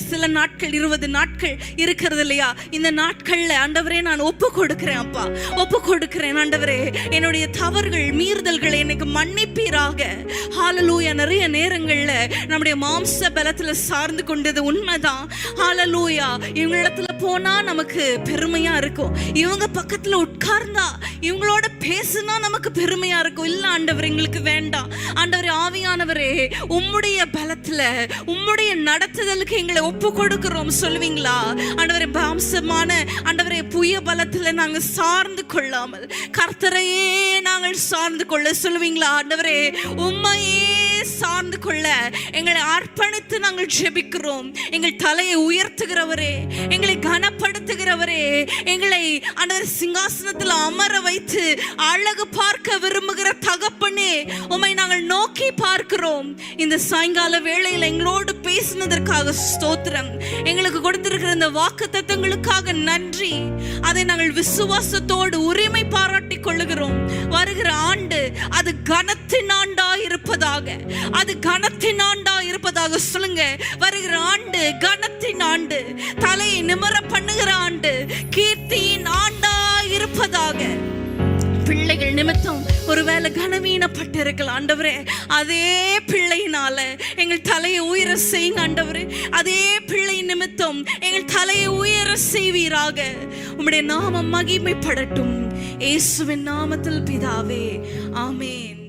சில நாட்கள் 20 நாட்கள் இருக்கிறது இல்லையா, இந்த நாட்கள்ல ஆண்டவரே நான் ஒப்பு கொடுக்கிறேன் அப்பா, ஒப்பு கொடுக்கிறேன் ஆண்டவரே, என்னுடைய தவறுகள் மீறுதல்களை எனக்கு மன்னிப்பீராக. ஹalleluya. நிறைய நேரங்கள்ல நம்முடைய மாம்ச பலத்துல சார்ந்து கொண்டது உண்மைதான். ஹalleluya. இவங்களிடத்துல போனா நமக்கு பெருமையா இருக்கும், இவங்க பக்கத்துல உட்கார்ந்தா இவங்களோட பேசுனா நமக்கு பெருமையா இருக்கும். இல்ல ஆண்டவர், எங்களுக்கு வேண்டாம். ஆண்டவரே, ஆவியானவரே, உம்முடைய பலத்துல உம்முடைய நடத்துதலுக்கு எங்களை ஒப்பு கொடுக்கிறோம் சொல்லுவீங்களா? ஆண்டவரே, மாம்சமான ஆண்டவரே புய பலத்துல நாங்க சார்ந்து கொள்ளாமல், கர்த்தரையே நாங்கள் சார்ந்து கொள்ள சொல்லுவீங்களா? ஆண்டவரே, உம்மையே சார்ந்து கொள்ள எங்களை அர்ப்பணித்து நாங்கள் ஜெபிக்கிறோம். எங்கள் தலையை உயர்த்துகிறவரே, எங்களை கனப்படுத்துகிறவரே, எங்களை ஆண்டவர் சிங்காசனத்தில் அமர வைத்து அழகு பார்க்க விரும்புகிற தகப்பனே, உம்மை நாங்கள் நோக்கி பார்க்கிறோம். இந்த சாயங்கால வேளையில் எங்களோடு பேசினதற்காக ஸ்தோத்திரம். எங்களுக்கு கொடுத்திருக்கிற இந்த வாக்குத்தத்தங்களுக்காக நன்றி. அதை நாங்கள் விசுவாசத்தோடு உரிமை பாராட்டி கொள்ளுகிறோம். வருகிற ஆண்டு அது கனத்தின் ஆண்டா இருப்பதாக, அது கனத்தின் ஆண்டா இருப்பதாக சொல்லுங்க. வருகிற ஆண்டு கனத்தின் ஆண்டு, தலையை நிமிர பண்ணுகிற ஆண்டு, கீர்த்தியின் ஆண்டா இருப்பதாக. பிள்ளைகள் நிமித்தம் ஒருவேளை கனவீனப்பட்டு இருக்கலாம் ஆண்டவரே, அதே பிள்ளையினால எங்கள் தலையை உயர செய்யுங்க ஆண்டவரே. அதே பிள்ளை நிமித்தம் எங்கள் தலையை உயர செய்வீராக. உம்முடைய நாமம் மகிமைப்படட்டும். இயேசுவின் நாமத்தில் பிதாவே, ஆமென்.